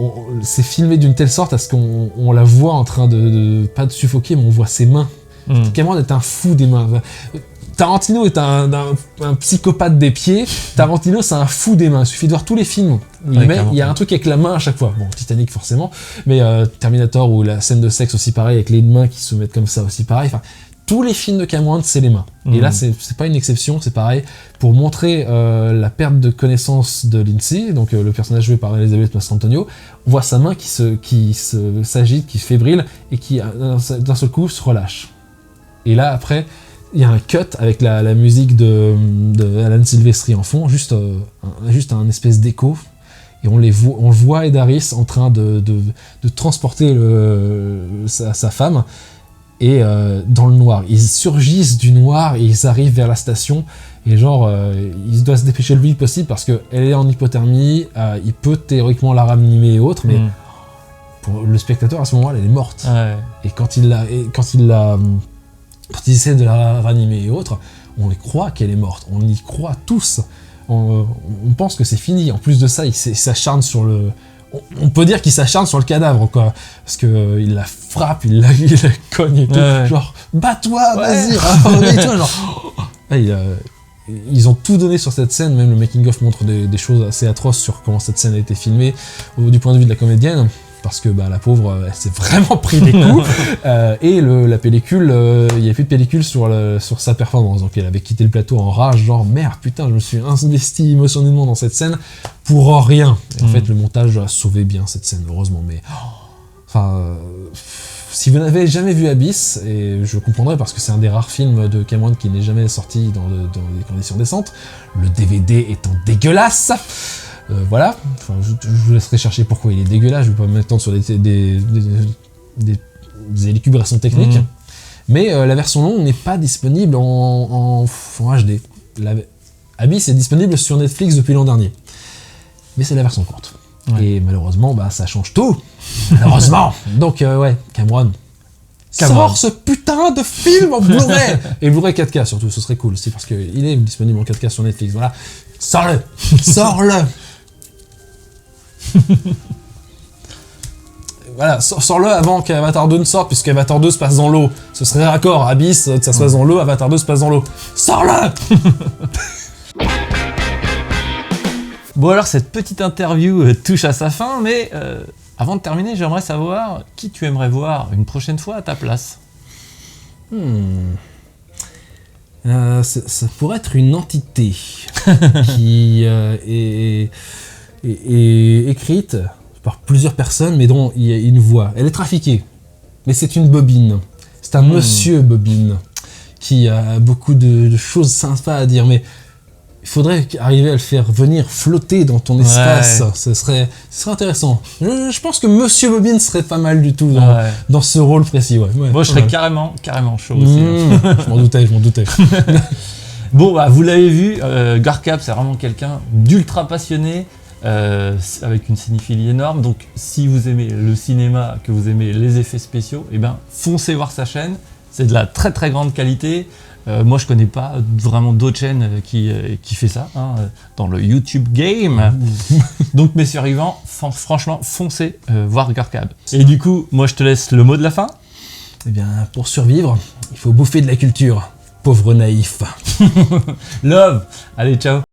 c'est filmé d'une telle sorte à ce qu'on la voit en train de pas de suffoquer, mais on voit ses mains. Cameron est un fou des mains. Tarantino est un psychopathe des pieds. Tarantino, c'est un fou des mains. Il suffit de voir tous les films. Il y a un truc avec la main à chaque fois. Bon, Titanic forcément, mais Terminator, ou la scène de sexe aussi pareil, avec les mains qui se mettent comme ça aussi pareil. Enfin, tous les films de Cameron, c'est les mains. Et là, c'est pas une exception, c'est pareil. Pour montrer la perte de connaissance de Lindsay, donc le personnage joué par Elizabeth Mastrantonio, on voit sa main qui s'agite, qui fébrile, et qui, d'un seul coup, se relâche. Et là, après, il y a un cut avec la musique de Alan Silvestri en fond, juste un espèce d'écho. Et on voit Ed Harris en train de transporter sa femme. Et dans le noir, ils surgissent du noir et ils arrivent vers la station et genre il doit se dépêcher le plus vite possible parce qu'elle est en hypothermie, il peut théoriquement la ranimer et autres, mais pour le spectateur à ce moment-là elle est morte. Ouais. Et quand il essaie de la ranimer et autres, on y croit qu'elle est morte, on y croit tous, on pense que c'est fini. En plus de ça, il s'acharne sur le... On peut dire qu'il s'acharne sur le cadavre, quoi. Parce que il la frappe, il la cogne et tout. Ouais. Genre, bats-toi, vas-y, réveille-toi. Genre, ils ont tout donné sur cette scène. Même le making-of montre des choses assez atroces sur comment cette scène a été filmée du point de vue de la comédienne. Parce que la pauvre, elle s'est vraiment pris des coups. Et la pellicule, il n'y avait plus de pellicule sur sa performance. Donc elle avait quitté le plateau en rage, genre merde, putain, je me suis investi émotionnellement dans cette scène pour rien. Et en fait, le montage a sauvé bien cette scène, heureusement. Mais si vous n'avez jamais vu Abyss, et je comprendrais parce que c'est un des rares films de Cameron qui n'est jamais sorti dans des conditions décentes, le DVD étant dégueulasse. Voilà, je vous laisserai chercher pourquoi il est dégueulasse, je vais pas m'étendre sur des élucubrations techniques. Mais la version longue n'est pas disponible en HD. Abyss est disponible sur Netflix depuis l'an dernier. Mais c'est la version courte. Ouais. Et malheureusement, ça change tout. Malheureusement. Donc Cameron. Sors ce putain de film en Blu-ray. Et Blu-ray 4K surtout, ce serait cool aussi parce qu'il est disponible en 4K sur Netflix. Voilà, sors-le. Voilà, sors-le avant qu'Avatar 2 ne sorte, puisque Avatar 2 se passe dans l'eau. Ce serait raccord, Abyss, que ça se passe dans l'eau, Avatar 2 se passe dans l'eau. Sors-le. Bon alors, cette petite interview touche à sa fin, mais avant de terminer, j'aimerais savoir qui tu aimerais voir une prochaine fois à ta place. Ça pourrait être une entité qui est écrite par plusieurs personnes, mais dont il y a une voix. Elle est trafiquée, mais c'est une bobine. C'est un monsieur bobine qui a beaucoup de choses sympas à dire, mais il faudrait arriver à le faire venir flotter dans ton espace. Ce serait intéressant. Je pense que monsieur bobine serait pas mal du tout dans ce rôle précis. Moi, je serais carrément chaud aussi. Je m'en doutais. Bon, vous l'avez vu, Gorkab, c'est vraiment quelqu'un d'ultra passionné, avec une cinéphilie énorme. Donc, si vous aimez le cinéma, que vous aimez les effets spéciaux, foncez voir sa chaîne. C'est de la très très grande qualité. Moi, je connais pas vraiment d'autres chaînes qui fait ça dans le YouTube game. Donc, mes survivants, franchement, foncez voir Gorkab. Et du coup, moi, je te laisse le mot de la fin. Eh bien, pour survivre, il faut bouffer de la culture. Pauvre naïf. Love. Allez, ciao.